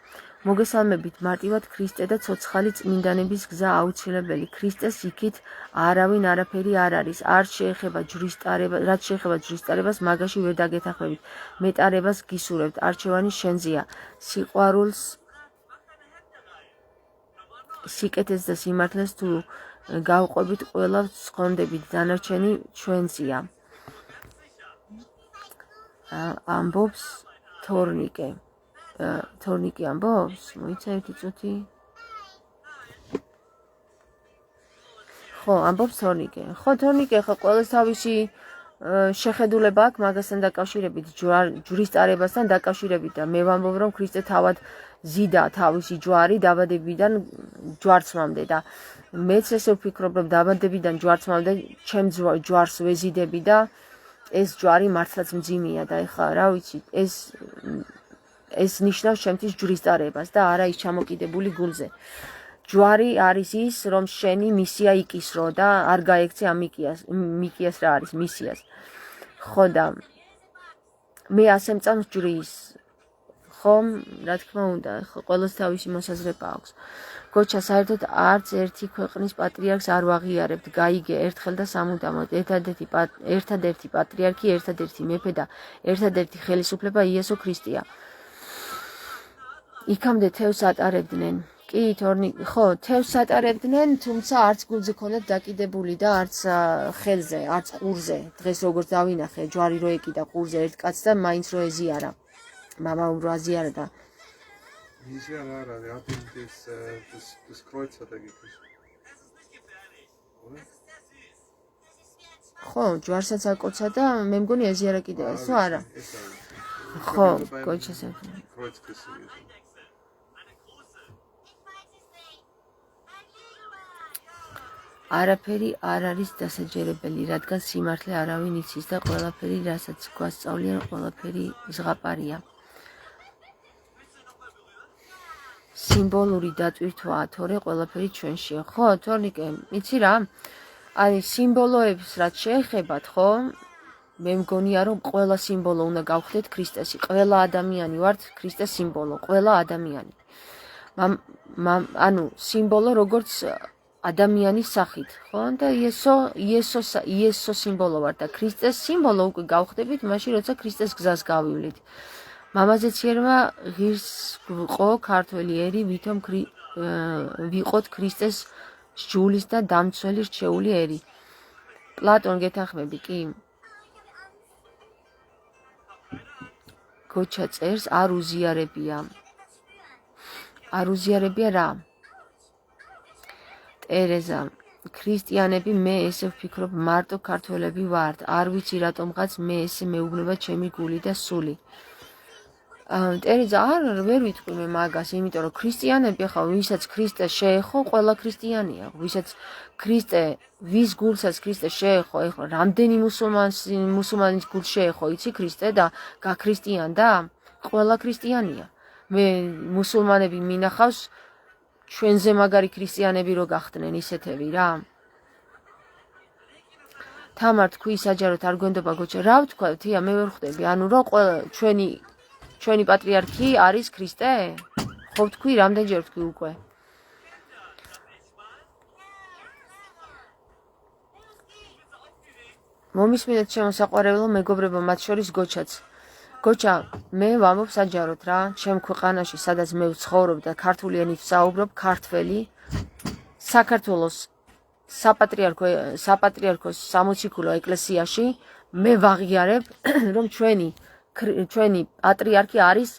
მოგესალმებით, მარტივად ქრისტე და ცოცხალი წმინდანების გზა აუცილებელი. ქრისტეს იქით არავინ არაფერი არ არის. არ შეეხება ჯვრისტარება, რაც შეეხება ჯვრისტარებას, მაგაში ვერ დაგეთანხმებით. მეტარებას გისურვებთ, არჩევანი შენზეა. სიყვარულს, სიკეთეს და სიმართლეს თუ გავყვებით, ყველა ვცხონდებით, დანარჩენი ჩვენზეა. ამბობს თორნიკე. თორნიკე ამბობს, მოიცა ერთი წუთი. ხო, ამბობს თორნიკე. ხო, თორნიკე, ხო, ყველას თავისი შეხედულება აქვს მაგასთან დაკავშირებით, ჯვრისტარებასთან დაკავშირებით და მე ვამბობ, რომ ქრისტე თავად ზიდა თავისი ჯვარი დაბადებიდან ჯვარცმამდე და მეც ესე ვფიქრობ, რომ დაბადებიდან ჯვარცმამდე ჩემ ჯვარს ვეზიდები და ეს ჯვარი მართლაც მძიმეა და ეხლა რა ვიცი, ეს ნიშნავს ჩემთვის ჯვრისტარებას და არა ის ჩამოკიდებული გულზე. ჯვარი არის ის, რომ შენი მისია იკისრო და არ გაექცე ამ მიკიას რა არის მისიას. ხო და მე ასე მწამს ჯვრის. ხომ, რა თქმა უნდა, ყველას თავისი მოსაზრება აქვს. გოჩა, საერთოდ არც ერთი ქვეყნის პატრიარქს არ ვაღიარებთ, გაიგე ერთხელ და სამუდამოდ. ერთადერთი პატრიარქი, ერთადერთი მეფე და ერთადერთი ხელისუფლება იესო ქრისტეა. იქამდე თევს ატარებდნენ. კი, თორნიკე, ხო, თევს ატარებდნენ, თუმცა არც გულზე ქონდათ დაკიდებული და არც ხელზე, არც ყურზე. დღეს როგორც დავინახე, ჯვარი რო ეკიდა ყურზე ერთ კაცს და მაინც რო ეზიარა. მამამ რო აზიარა და das Kreuz hat er gekriegt. Oder? ხო, ჯვარსაც აკოცა და მე მგონი ეზიარა კიდე ესო არა. ხო, გოჩას Kreuz gewesen. არაფერი არ არის დასაჯერებელი, რადგან სიმართლე არავინ იცის და ყველაფერი, რასაც გვასწავლიან, ყველაფერი ზღაპარია. სიმბოლური დატვირთვაა, თორე ყველაფერი ჩვენშია. ხო, თორნიკე, იცი რა? არის სიმბოლოებს რაც შეეხებათ, ხო? მე მგონია რომ ყველა სიმბოლო უნდა გავხდეთ ქრისტესი. ყველა ადამიანი ვართ ქრისტეს სიმბოლო, ყველა ადამიანი. ანუ სიმბოლო როგორც ადამიანის სახით, ხო? და იესო სიმბოლო ვარ და ქრისტეს სიმბოლო უკვე გავხდებით, მაშინ როცა ქრისტეს გზას გავივლით. მამაზეციერმა ღირს გვყო ქართველი ერი, ვითომ ვიყოთ ქრისტეს სჯულის და დამცველი რჩეული ერი. პლატონ გეთანხმები კი? გოჩა წერს არ უზიარებია. არ უზიარებია რა? ტერეზა, ქრისტიანები მე ესე ვფიქრობ მარტო ქართველები ვართ. არ ვიცი რატომღაც მე ესე მეუბნება ჩემი გული და სული. ტერეზა, ვერ ვიტყვი მე მაგას, იმიტომ რომ ქრისტიანები ხა ვისაც ქრისტე შეეხო, ყველა ქრისტიანია. ვისაც ქრისტე, ვის გულსაც ქრისტე შეეხო, ეხლა რამდენი მუსულმანის გულს შეეხო, იცი ქრისტე და გაქრისტიანდა? ყველა ქრისტიანია. მე მუსულმანები მინახავს ჩვენზე მაგარი ქრისტიანები რო გახდნენ ისეთები რა. თამარ თქვი საჯაროდ არ გვენდობა გოჩა. რა ვთქვა, თია მე ვერ ხვდები. ანუ რო ყველა ჩვენი პატრიარქი არის ქრისტე? ხო ვთქვი, რამდენჯერ ვთქვი უკვე. მომისმინეთ ჩემო საყვარელო მეგობრებო, მათ შორის გოჩაც. გოჩა, მე ვამბობ საჯაროდ რა, ჩემ ქვეყანაში, სადაც მე ვცხოვრობ და ქართული ენით ვსაუბრობ, ქართველი საქართველოს საპატრიარქოს სამოციქულო ეკლესიაში მე ვაღიარებ, რომ ჩვენი პატრიარქი არის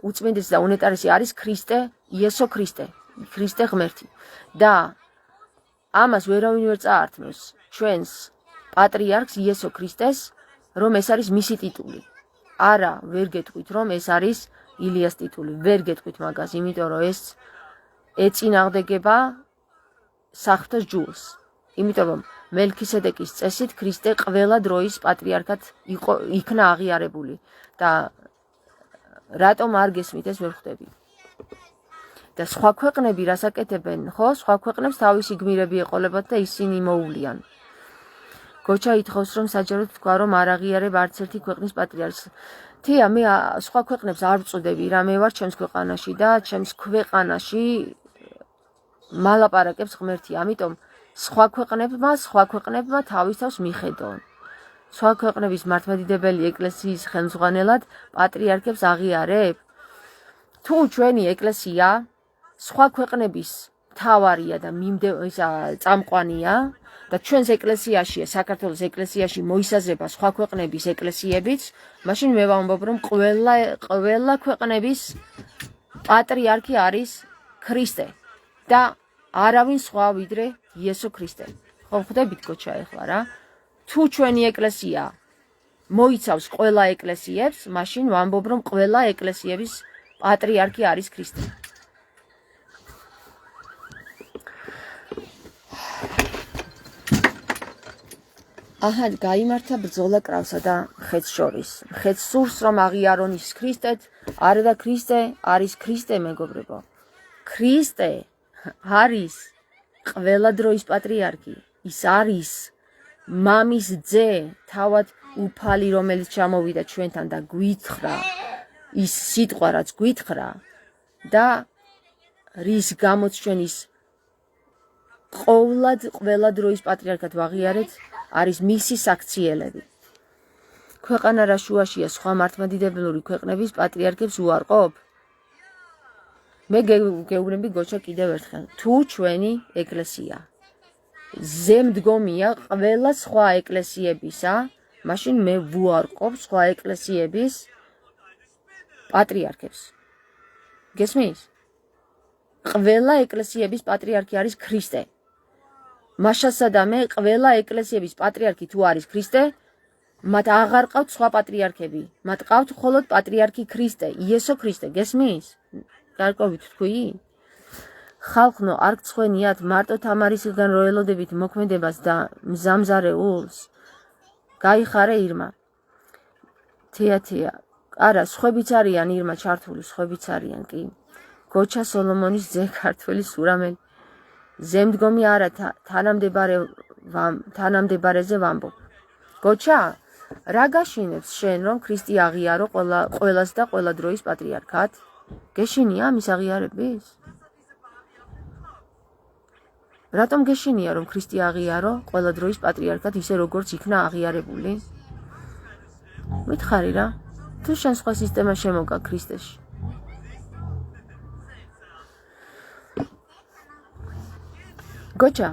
უწმინდესი და უნეტარესი არის ქრისტე, იესო ქრისტე, ქრისტე ღმერთი. და ამას ვერავინ ვერ წაართმევს ჩვენს პატრიარქს იესო ქრისტეს, რომ ეს არის მისი ტიტული. არა, ვერ გეტყვით რომ ეს არის ილიას ტიტული, ვერ გეტყვით მაგას, იმიტომ რომ ეს ეწინააღმდეგება საღვთო ჯულს. იმიტომ რომ მელქისედეკის წესით ქრისტე ყველა დროის პატრიარქად იქნა აღიარებული და რატომ არ გესმით ეს ვერ ხვდები. და სხვა ქვეყნები რას აკეთებენ, ხო? სხვა ქვეყნებს თავისი გმირები ეყოლებათ და ისინი მოუვლიან. გოჩა ითხოვს რომ საჯაროდ თქვა რომ არ აღიარებ არც ერთი ქვეყნის პატრიარქს. თია მე სხვა ქვეყნებს არ ვწოდები რა, მე ვარ ჩემს ქვეყანაში და ჩემს ქვეყანაში მალაპარაკებს ღმერთი, ამიტომ სხვა ქვეყნებმა თავის თავს მიხედონ. სხვა ქვეყნების მართლმადიდებელი ეკლესიის ხელმძღვანელად პატრიარქებს აღიარებ? თუ ჩვენი ეკლესია სხვა ქვეყნების მთავარია და წამყვანია და ჩვენს ეკლესიაშია, საქართველოს ეკლესიაში მოისაზრება სხვა ქვეყნების ეკლესიებიც, მაშინ მე ვამბობ რომ ყველა ქვეყნების პატრიარქი არის ქრისტე და არავინ სხვა ვიდრე იესო ქრისტე. ხო ხვდებით გოჩა ეხლა რა? თუ ჩვენი ეკლესია მოიცავს ყველა ეკლესიებს, მაშინ ვამბობ რომ ყველა ეკლესიების პატრიარქი არის ქრისტე. აჰა, გაიმართა ბრძოლა კრავსა და ხეთს შორის. ხეთს სურს რომ აღიარონ ის ქრისტეთ, არა და ქრისტე არის ქრისტე, მეგობრებო. ქრისტე არის ყველა დროის პატრიარქი. ის არის მამის ძე, თავად უფალი, რომელიც ჩამოვიდა ჩვენთან და გვითხრა ის სიტყვა, რაც გვითხრა და რის გამოც ჩვენ ის ყოვლად ყველა დროის პატრიარქად ვაღიარეთ, არის მისი საქციელები. ქვეყანა რა შუაშია სხვა მართლმადიდებლური ქვეყნების პატრიარქებს უარყოფ? მე გეუბნები გოჩა კიდევ ერთხელ, თუ ჩვენი ეკლესია ზემდგომია ყველა სხვა ეკლესიებისა, მაშინ მე ვუარყოფ სხვა ეკლესიების პატრიარქებს. გესმის? ყველა ეკლესიების პატრიარქი არის ქრისტე. მაშასა და მე ყველა ეკლესიების პატრიარქი თუ არის ქრისტე, მათ აღარ ყავთ სხვა პატრიარქები. მათ ყავთ მხოლოდ პატრიარქი ქრისტე, იესო ქრისტე. გესმის? გარკვევით თქვი? ხალხნო არ გცხვენიათ მარტო თამარისგან რო ელოდებით მოქმედებას და მზამზარეულს გაიხარე ირმა თეათეა არა სხვებიც არიან ირმა ჩართული სხვებიც არიან კი გოჩა სოლომონის ძე ქართველი სურამელი ზემდგომი არა თანამდებარეზე ვამბობ გოჩა რა გაშინებს შენ რომ ქრისტე აღიარო ყველას და ყველა დროის პატრიარქად გეშინია მის აღიარების რატომ გეშინია რომ ქრისტე აღიარო ყველა დროის პატრიარქად ისე როგორც იქნა აღიარებული მითხარი რა თუ შენ სხვა სისტემა შემოგა ქრისტეში გოჩა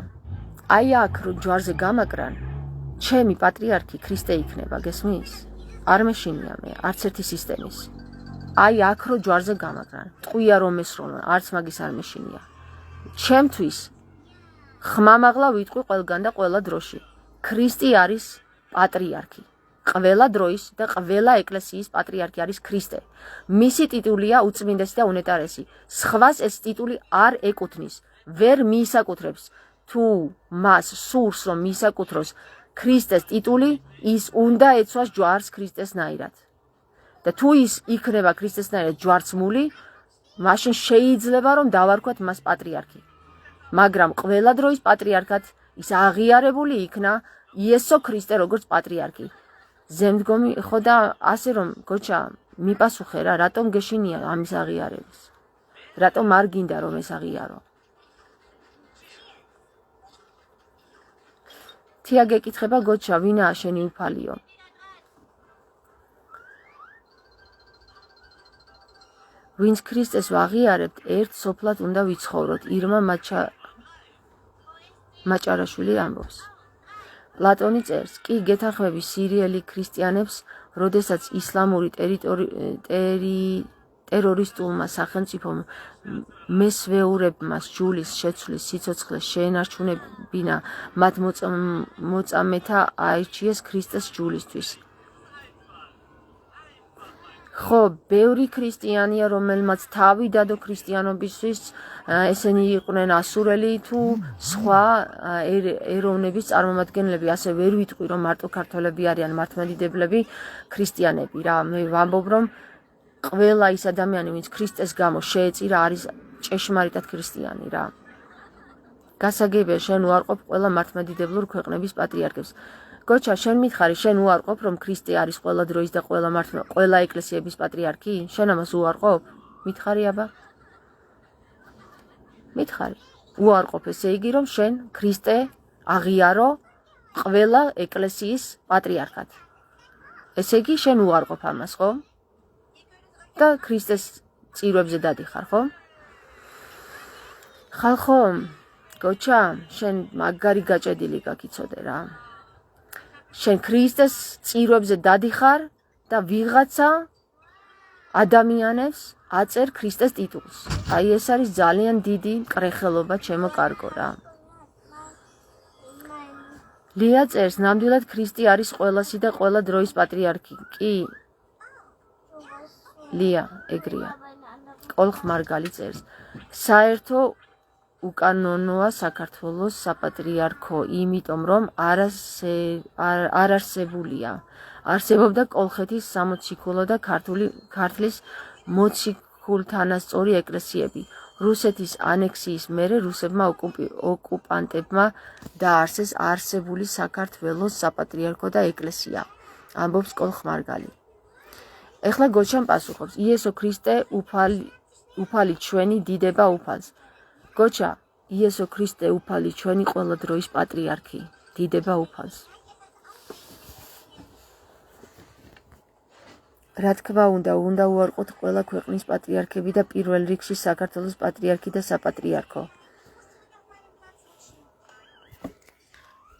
აი აქ რო ჯვარზე გამაკრან ჩემი პატრიარქი ქრისტე იქნება გესმის არ მეშინია მე არც ერთი სისტემის აი აქ რო ჯვარზე გამაკრან ტყვია რომ ესროლო არც მაგის არ მეშინია ჩემთვის ხმამაღლა ვიტყვი ყველგან და ყველა დროში ქრისტე არის პატრიარქი ყველა დროის და ყველა ეკლესიის პატრიარქი არის ქრისტე მისი ტიტულია უწმინდესი და უნეტარესი სხვას ეს ტიტული არ ეკუთვნის ვერ მიისაკუთრებს თუ მას სურს რომ მიისაკუთროს ქრისტეს ტიტული ის უნდა ეცვას ჯვარს ქრისტესნაირად და თუ ის იქნება ქრისტესნაირად ჯვარცმული მაშინ შეიძლება რომ დავარქვათ მას პატრიარქი მაგრამ ყველა დროის პატრიარქად ის აღიარებული იქნა იესო ქრისტე როგორც პატრიარქი ზემდგომი ხო და ასე რომ გოჩა მიპასუხე რა რატომ გეშინია ამის აღიარების რატომ არ გინდა რომ ეს აღიარო თია გეკითხება გოჩა ვინაა შენი უფალიო ვინც ქრისტეს ვაღიარებთ ერთ სოფლად უნდა ვიცხოვროთ ირმა მაჭარაშვილი ამბობს პლატონი წერს კი გეთანხმები სირიელი ქრისტიანებს როდესაც ისლამური ტერორისტულმა სახელმწიფომ მესვეურებმა ჯულის შეცვლის სიცოცხლეს შეენარჩუნებინა მათ მოწამეთა აირჩიეს ქრისტეს ჯულისთვის ხო ბევრი ქრისტიანია რომელმაც თავი დადო ქრისტიანობისთვის ესენი იყვნენ ასურელი თუ სხვა ეროვნების წარმომადგენლები ასე ვერ ვიტყვი რომ მარტო ქართველები არიან მართლმადიდებლები ქრისტიანები რა მე ვამბობ რომ ყველა ის ადამიანი ვინც ქრისტეს გამო შეეწირა არის ჭეშმარიტად ქრისტიანი რა გასაგებია შენ უარყოფ ყველა მართლმადიდებლურ ქვეყნების პატრიარქებს გოჩა შენ მითხარი შენ უარყოფ რომ ქრისტე არის ყველა დროის და ყველა ეკლესიების პატრიარქი შენ ამას უარყოფ მითხარი აბა მითხარი უარყოფ ესე იგი რომ შენ ქრისტე აღიარო ყველა ეკლესიის პატრიარქად ესე იგი შენ უარყოფ ამას ხო და ქრისტეს წირვებზე დადიხარ ხო ხალხო გოჩა შენ მაგარი გაჭედილი გაკიცოდე რა შენ ქრისტეს წირვებზე დადიხარ და ვიღაცა ადამიანებს აწერ ქრისტეს ტიტულს აი ეს არის ძალიან დიდი მკრეხელობა ჩემო კარგო რა ლია წერს ნამდვილად ქრისტე არის ყველასი და ყველა დროის პატრიარქი კი ლია ეგრია კოლხ მარგალი წერს საერთო უკანონოა საქართველოს საპატრიარქო იმიტომ რომ არ არსებულია არსებობდა კოლხეთის სამოციქულო და ქართლის მოციქულთანასწორი ეკლესიები რუსეთის ანექსიის მერე რუსებმა ოკუპანტებმა დაარსეს არსებული საქართველოს საპატრიარქო და ეკლესია ამბობს კოლხ მარგალი ეხლა გოჩამ პასუხობს იესო ქრისტე უფალი ჩვენი დიდება უფალს გოჩა იესო ქრისტე უფალი ჩვენი ყველა დროის პატრიარქი დიდება უფალს რა თქმა უნდა უარყოთ ყველა ქვეყნის პატრიარქები და პირველ რიგში საქართველოს პატრიარქი და საპატრიარქო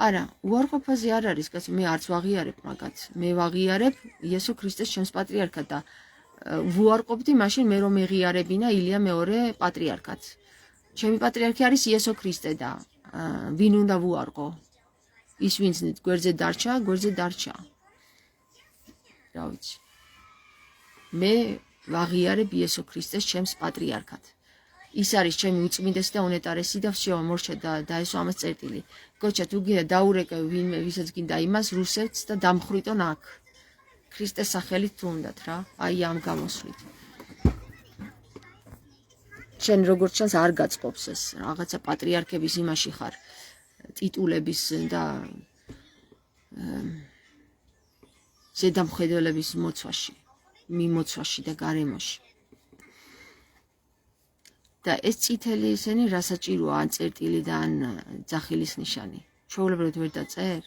არა უარყოფაზე არ არის კაცი მე არც ვაღიარებ მაგაც მე ვაღიარებ იესო ქრისტეს ჩემს პატრიარქად და ვუარყოფდი მაშინ მე რომ მეღიარებინა ილია მეორე პატრიარქად ჩემი პატრიარქი არის იესო ქრისტე და ვინ უნდა ვუარყო ის ვინც გვერდზე დარჩა რა ვიცი მე ვაღიარებ იესო ქრისტეს ჩემს პატრიარქად ის არის ჩემი უწმინდესი და უნეტარესი და всё მორჩა და დაესვა ამას წერტილი. გოჩა თუ გინდა დაურეკე ვინმე ვისაც გინდა იმას რუსეთს და დამხრიტონ აქ. ქრისტეს სახელით თუ უნდათ რა, აი ამ გამოსვლით. შენ როგორც ჩანს არ გაწყობს ეს რაღაცა პატრიარქების იმაში ხარ ტიტულების და ზედამხედველების მოცვაში, მიმოცვაში და გარემოში. და ეს წითელი ესენი რასაჭიროა ან წერტილი და ან ძახილის ნიშანი. ჩვეულებრივად ვერ დაწერ?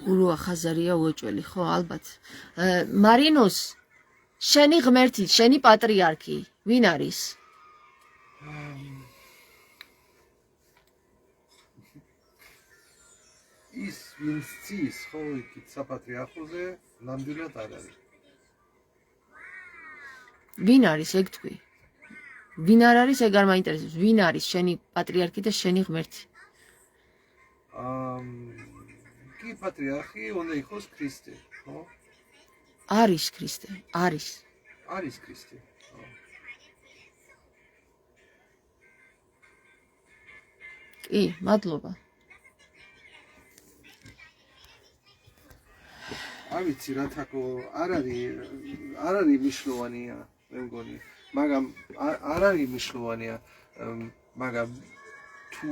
გურუა ხაზარია უეჭველი, ხო, ალბათ. მარინუს, შენი ღმერთი, შენი პატრიარქი, ვინ არის? ის ვინც წის, ხო, იქით საპატრიარქოზე ნამდვილად არ არის. ვინ არის ეგ თქვი? ვინ არ არის ეგ არ მაინტერესებს. ვინ არის შენი პატრიარქი და შენი ღმერთი? კი პატრიარქი უნდა იყოს ქრისტე, ხო? არის ქრისტე, არის. არის ქრისტე. კი, მადლობა. არ ვიცი რა თქო, არ არის მნიშვნელოვანია, მე მგონი, მაგრამ არ არის მნიშვნელოვანია, მაგრამ თუ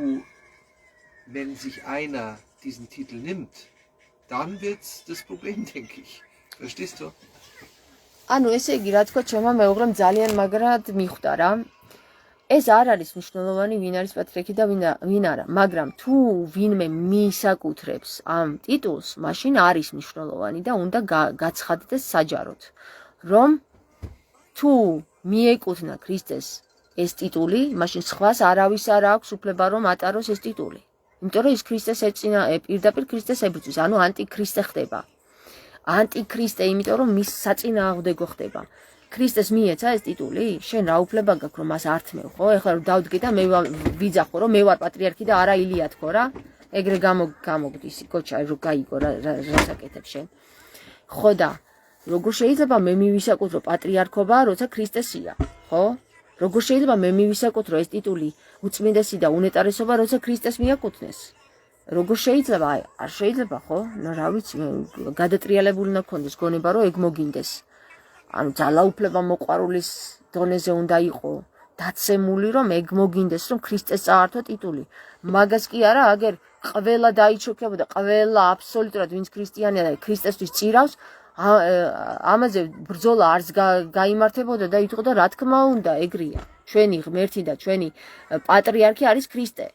wenn sich einer diesen Titel nimmt, dann wird's das Problem, denke ich. Verstehst du? ანუ ესე იგი, რა თქვა, ჩემმა მეუღლემ ძალიან მაგრად მიხვდა რა. ეს არ არის მნიშვნელოვანი, ვინ არის პატრიარქი და ვინ არა, მაგრამ თუ ვინმე მისაკუთრებს ამ ტიტულს, მაშინ არის მნიშვნელოვანი და უნდა გაცხადდეს საჯაროდ, რომ თუ მიეკუთვნა ქრისტეს ეს ტიტული, მაშინ სხვას არავის არ აქვს უფლება რომ ატაროს ეს ტიტული. იმიტომ რომ ის ქრისტეს ეწინა, პირდაპირ ქრისტეს ებრძვის, ანუ ანტიქრისტე ხდება. ანტიქრისტე, იმიტომ რომ მის საწინააღმდეგო ხდება. ქრისტეს მიეცა ეს ტიტული? შენ რა უფლება გაქვს რომ მას ართმევ, ხო? ეხლა რომ დავდგე და მე ვიძახო რომ მე ვარ პატრიარქი და არა ილია თქო რა. ეგრე გამოგდის კოჩა რომ გაიგო რას აკეთებ შენ. ხო და როგორ შეიძლება მე მივისაკუთრო პატრიარქობა, როცა ქრისტესია, ხო? როგორ შეიძლება მე მივისაკუთრო ეს ტიტული უწმინდესი და უნეტარესობა, როცა ქრისტეს მიაკუთვნეს? როგორ შეიძლება? არ შეიძლება, ხო? რა ვიცი, გადატრიალებული უნდა გქონდეს გონება რომ ეგ მოგინდეს. ანუ ძალაუფლება მოყვარულის დონეზე უნდა იყო დაცემული, რომ ეგ მოგინდეს, რომ ქრისტეს წაართვა ტიტული. მაგას კი არა, აგერ ყველა დაიჩოქებოდა, ყველა აბსოლუტურად ვინც ქრისტიანია და ქრისტესთვის წირავს, ამაზე ბრძოლა არც გაიმართებოდა და იტყოდა, რა თქმა უნდა, ეგრეა. ჩვენი ღმერთი და ჩვენი პატრიარქი არის ქრისტე.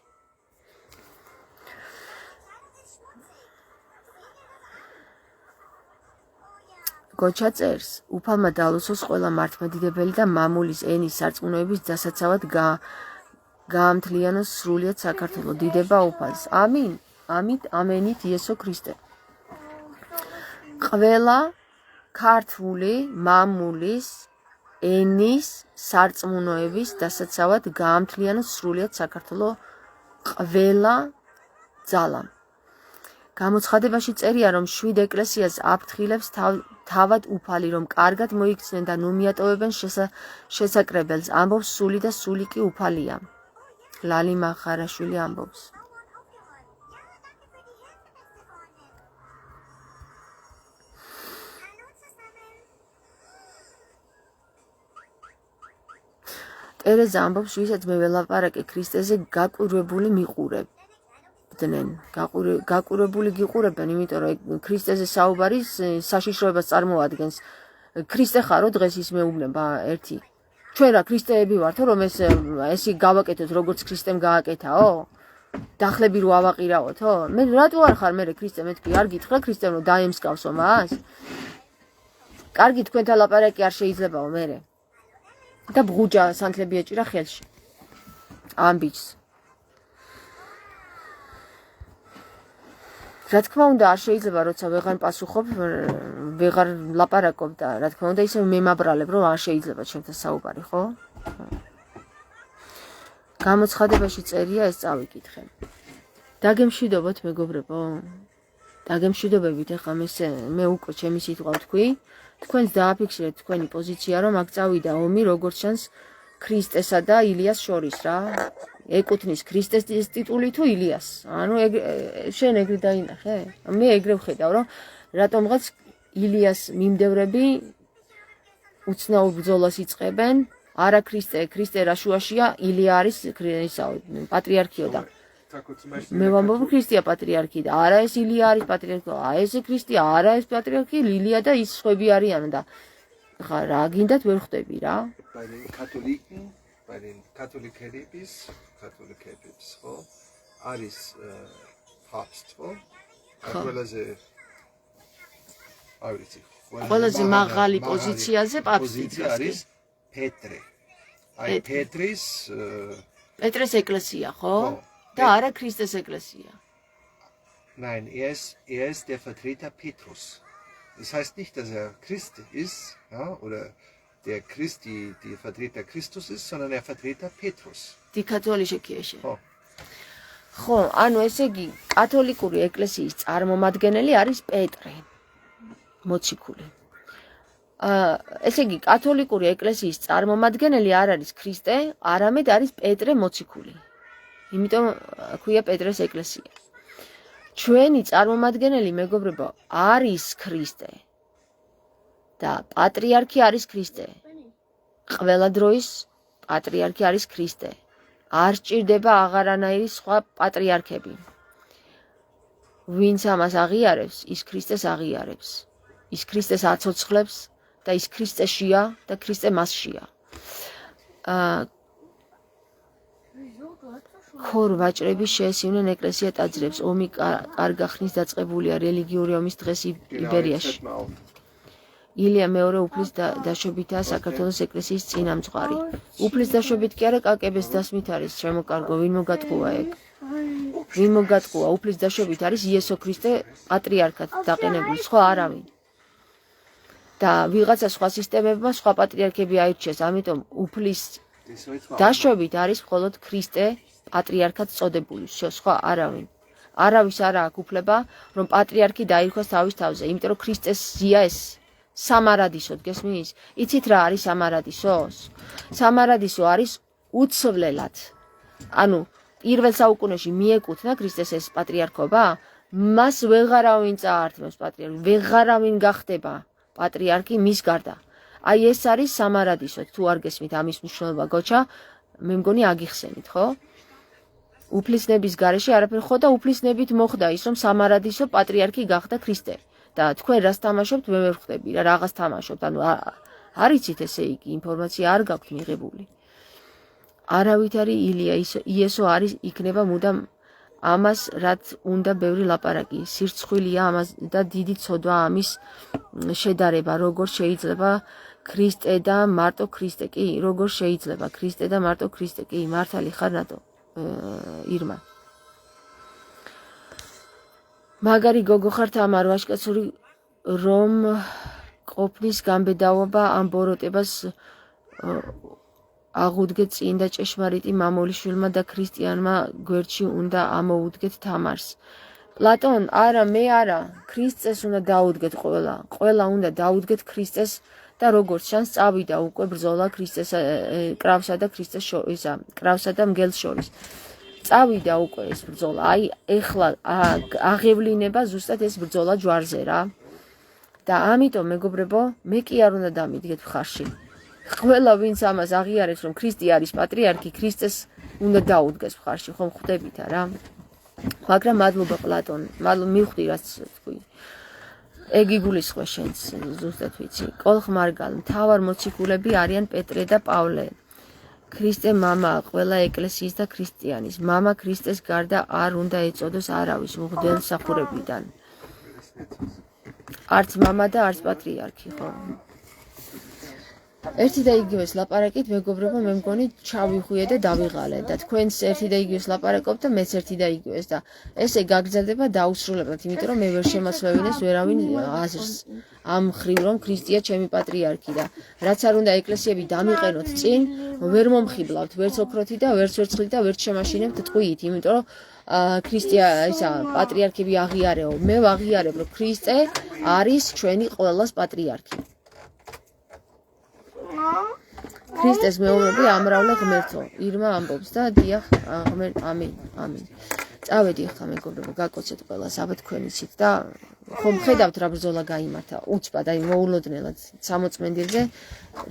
გოჩა წერს, უფალმა დალოსოს ყველა მართლმადიდებელი და მამულის ენის სარწმუნოების დასაცავად გაამთლიანოს სრულიად საქართველო. დიდება უფალს. ამინ. ამით ამენით იესო ქრისტე. ყველა ქართული მამულის ენის სარწმუნოების დასაცავად გაამთლიანოს სრულიად საქართველო ყველა ძალამ. გამოცხადებაში წერია, რომ 7 ეკლესიას აფრთხილებს თავად უფალი, რომ კარგად მოიქცნენ და ნუ მიატოვებენ შესაკრებელს. ამბობს სული და სული კი უფალია. ლალი მახარაშვილი ამბობს. ტერეზა ამბობს, ვისაც მე ველაპარაკე ქრისტეზე გაკვირვებული მიყურებ. გაკვირვებული გიყურებენ, იმიტომ რომ ქრისტეზე საუბარი საშიშროებას წარმოადგენს. ქრისტე ხარო დღეს ის მეუბნება ერთი. ჩვენ რა ქრისტეები ვართო, რომ ესი გავაკეთოთ, როგორც ქრისტემ გააკეთაო? დახლები რო ავაყირაოთო? მე რატო არ ხარ მე ქრისტე, მეთქი არ გითხრა ქრისტემ რომ დაემსგავსო მას? კარგი, თქვენთან ლაპარაკი არ შეიძლებაო მე. და ბღუჯა სანთლები ეჭირა ხელში. ამ ბიჭს. რა თქმა უნდა არ შეიძლება როცა ვეღარ პასუხობ, ვეღარ ლაპარაკობ და რა თქმა უნდა ისე მემაბრალებ, რომ არ შეიძლება ჩემთან საუბარი, ხო? გამოცხადებაში წერია ეს წავიკითხე. დაგემშვიდობოთ მეგობრებო. დაგემშვიდობებით ახლა მე უკვე ჩემი სიტყვა ვთქვი. თქვენს დააფიქსირეთ თქვენი პოზიცია, რომ აქ წავიდა ომი, როგორც ჩანს ქრისტესა და ილიას შორის რა. ეკუთვნის ქრისტეს ტიტული თუ ილიას. ანუ შენ ეგრე დაინახე? მე ეგრე ვხედავ, რომ რატომღაც ილიას მიმდევრები უცნაურ ბრძოლას იწყებენ. არა ქრისტე რა შუაშია, ილია არის პატრიარქიო და მე ვამბობ ქრისტეა პატრიარქი და არა ეს ილია არის პატრიარქი, ეს ქრისტეა, არა ეს პატრიარქი, ლილია და ის სხვები არიან და ხა რა გინდათ ვერ ხვდები რა. Bei den Katholiken, bei den Katholikebis, ხო? არის Papst, ხო? ყველაზე მაღალი პოზიციაზე პაპსტი არის Petre. Ai Petres ეკლესია, ხო? Da არა ქრისტეს ეკლესია. Nein, ist der Vertreter Petrus. Das heißt nicht, dass Christ ist, ja, oder der Christ die Vertreter Christus ist, sondern der Vertreter Petrus. Die katholische Kirche. ხო, ანუ ესე იგი, კათოლიკური ეკლესიის წარმომადგენელი არის პეტრე. მოციქული. ესე იგი, კათოლიკური ეკლესიის წარმომადგენელი არ არის ქრისტე, არამედ არის პეტრე მოციქული. იმიტომ ქვია პეტრეს ეკლესია. ჩვენი წარმომადგენელი მეგობრებო არის ქრისტე. და პატრიარქი არის ქრისტე. ყველა დროის პატრიარქი არის ქრისტე. არ სჭირდება აღარანაირი სხვა პატრიარქები. ვინც ამას აღიარებს, ის ქრისტეს აღიარებს. ის ქრისტეს აცოცხლებს და ის ქრისტეშია და ქრისტე მასშია. ქორ ვაჭრების შეესივნენ ეკლესია ტაძრებს. ომი კარგა ხნის დაწყებულია რელიგიური ომის დღეს იბერიაში. ილია მეორე უფლის დაშვებითაა საქართველოს ეკლესიის წინამძღვარი. უფლის დაშვებით კი არა, კაკების დასმით არის შემოკარგო. ვინ მოგატყუა ეგ? ვინ მოგატყუა? უფლის დაშვებით არის იესო ქრისტე პატრიარქად დაყენებული, სხვა არავინ. და ვიღაცა სხვა სისტემებმა სხვა პატრიარქები აირჩიეს, ამიტომ უფლის დაშვებით არის მხოლოდ ქრისტე პატრიარქად წოდებული, სხვა არავინ. არავის არ აქვს უფლება, რომ პატრიარქი დაირქვას თავის თავზე, იმიტომ რომ ქრისტეს ზია ეს სამარადისოდ, გესმის? იცით რა არის სამარადისო? სამარადისო არის უცვლელად. ანუ პირველ საუკუნეში მიეკუთვნა ქრისტეს ეს პატრიარქობა, მას ვეღარავინ წაართმევს პატრიარქი, ვეღარავინ გახდება პატრიარქი მის გარდა. აი ეს არის სამარადისოდ, თუ არ გესმით ამის მნიშვნელობა გოჩა, მე მგონი აგიხსენით, ხო? უფლისნების გარეშე არაფერი ხო და უფლისნებით მოხდა ის, რომ სამარადისო პატრიარქი გახდა ქრისტე. და თქვენ რას თამაშობთ, მე ვერ ხვდები რა, რაღაც თამაშობთ, ანუ არ იცით ესე იგი, ინფორმაცია არ გაქვთ მიღებული. არავითარი ილია იესო არის იქნება მუდამ ამას რაც უნდა ბევრი ლაპარაკი, სირცხვილია ამას და დიდი ცოდვა ამის შედარება, როგორ შეიძლება ქრისტე და მარტო ქრისტე კი, როგორ შეიძლება ქრისტე და მარტო ქრისტე კი, მართალი ხარ რატო? ირმა. მაგარი გოგო ხარ თამარ ვაშკაცური რომ ყოფნის გამბედაობა ამ ბოროტებას აღუდგეთ წინ და ჭეშმარიტი მამულიშვილმა და ქრისტიანმა გვერდში უნდა ამოუდგეთ თამარს. პლატონ, არა, მე არა, ქრისტეს უნდა დაუდგეთ ყველა უნდა დაუდგეთ ქრისტეს და როგორც ჩანს წავიდა უკვე ბრძოლა ქრისტეს კრავსა და ქრისტეს შორის, კრავსა და მგელს შორის. წავიდა უკვე ეს ბრძოლა. აი, ეხლა აღევლინება ზუსტად ეს ბრძოლა ჯვარზე რა. და ამიტომ მეგობრებო, მე კი არ უნდა დამიდგეთ მხარში. ყველა ვინც ამას აღიარებს, რომ ქრისტე არის პატრიარქი, ქრისტეს უნდა დაუდგეს მხარში, ხომ ხვდებით რა? მაგრამ მადლობა პლატონ, მივხვდი რაც თქვი. ეგ იგულისხმე შენს ზუსტად ვიცი. კოლხ მარგალ, მთავარ მოციქულები არიან პეტრე და პავლე. ქრისტე მამაა ყველა ეკლესიის და ქრისტიანის. მამა ქრისტეს გარდა არ უნდა ეწოდოს არავის მღვდელმსახურებიდან. არც მამა და არც პატრიარქი, ხო? ერთი და იგივეს ლაპარაკით, მეგობრებო, მე მგონი ჩავიხვიე და დავიღალე და თქვენს ერთი და იგივეს ლაპარაკობთ და მეც ერთი და იგივეს და ესე გაგრძელდება დაუსრულებლად, იმიტომ რომ მე ვერ შემოწმევინეს ვერავინ აზრს ამ ხრივ რომ ქრისტეა ჩემი პატრიარქი და რაც არ უნდა ეკლესიები დამიყენოთ წინ, ვერ მომხიბლავთ ვერც ოქროთი და ვერც ვერცხლით და ვერც შემაშინებთ ტყვიით, იმიტომ რომ პატრიარქები აღიარეო. მე ვაღიარებ, რომ ქრისტე არის ჩვენი ყველას პატრიარქი. ქრისტეს მეომრები ამრავლა ღმერთო. ირმა ამბობს და დიახ, ამინ. წავედი ახლა მეგობრებო, გაკოცეთ ყველა საბა თქვენიცით და ხომ ხედავთ რა ბრძოლა გაიმართა უცბად, აი მოულოდნელად 60 მენდილზე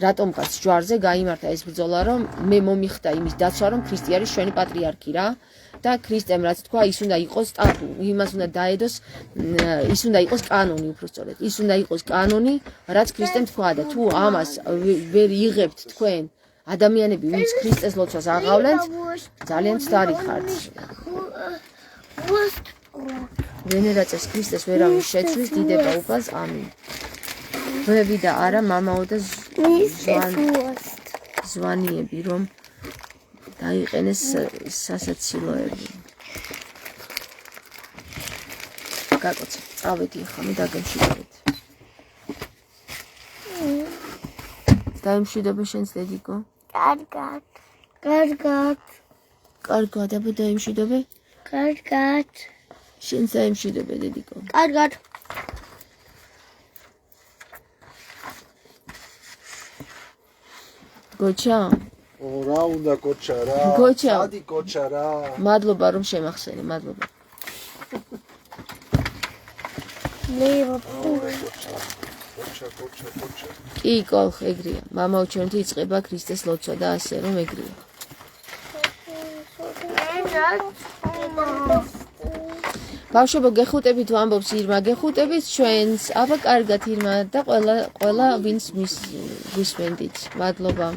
რატომღაც ჯვარზე გაიმართა ეს ბრძოლა, რომ მე მომიხდა იმის დაცვა, რომ ქრისტე არის ჩვენი პატრიარქი რა და ქრისტემ რაც თქვა, ის უნდა იყოს სტატუ, იმას უნდა დაედოს, ის უნდა იყოს კანონი უბრალოდ. ის უნდა იყოს კანონი, რაც ქრისტემ თქვა და თუ ამას ვერ იღებთ თქვენ ადამიანები, ვინც ქრისტეს ლოცვას აღავლენთ, ძალიან ცდარი ხართ. ვენერაცეს ქრისტეს ვერავინ შეცვლის, დიდება უფალს, ამინ. ვები და არა მამაო და ზვანიები, რომ დაიყენეს სასაცილოები. გაკოცე, წავედი ახლა მე დაგემშვიდობეთ. დაემშვიდობე შენს დედიკო? კარგად, აბა დაემშვიდობე? კარგად. შენს დაემშვიდობე დედიკო? კარგად. გოჩა? რა უნდა კოჩა რა? გოჩა. სადი კოჩა რა? მადლობა რომ შემახსენე, მადლობა. კოჩა. კი, კოლხ, ეგრეა. მამაო ჩვენთი იწყება ქრისტეს ლოცვა და ასე რომ ეგრეა. ბავშვებო, გეხუტებით ვამბობს ირმა, გეხუტებით ჩვენს, აბა კარგად ირმა და ყველა ვინც გვისმენდით. მადლობა.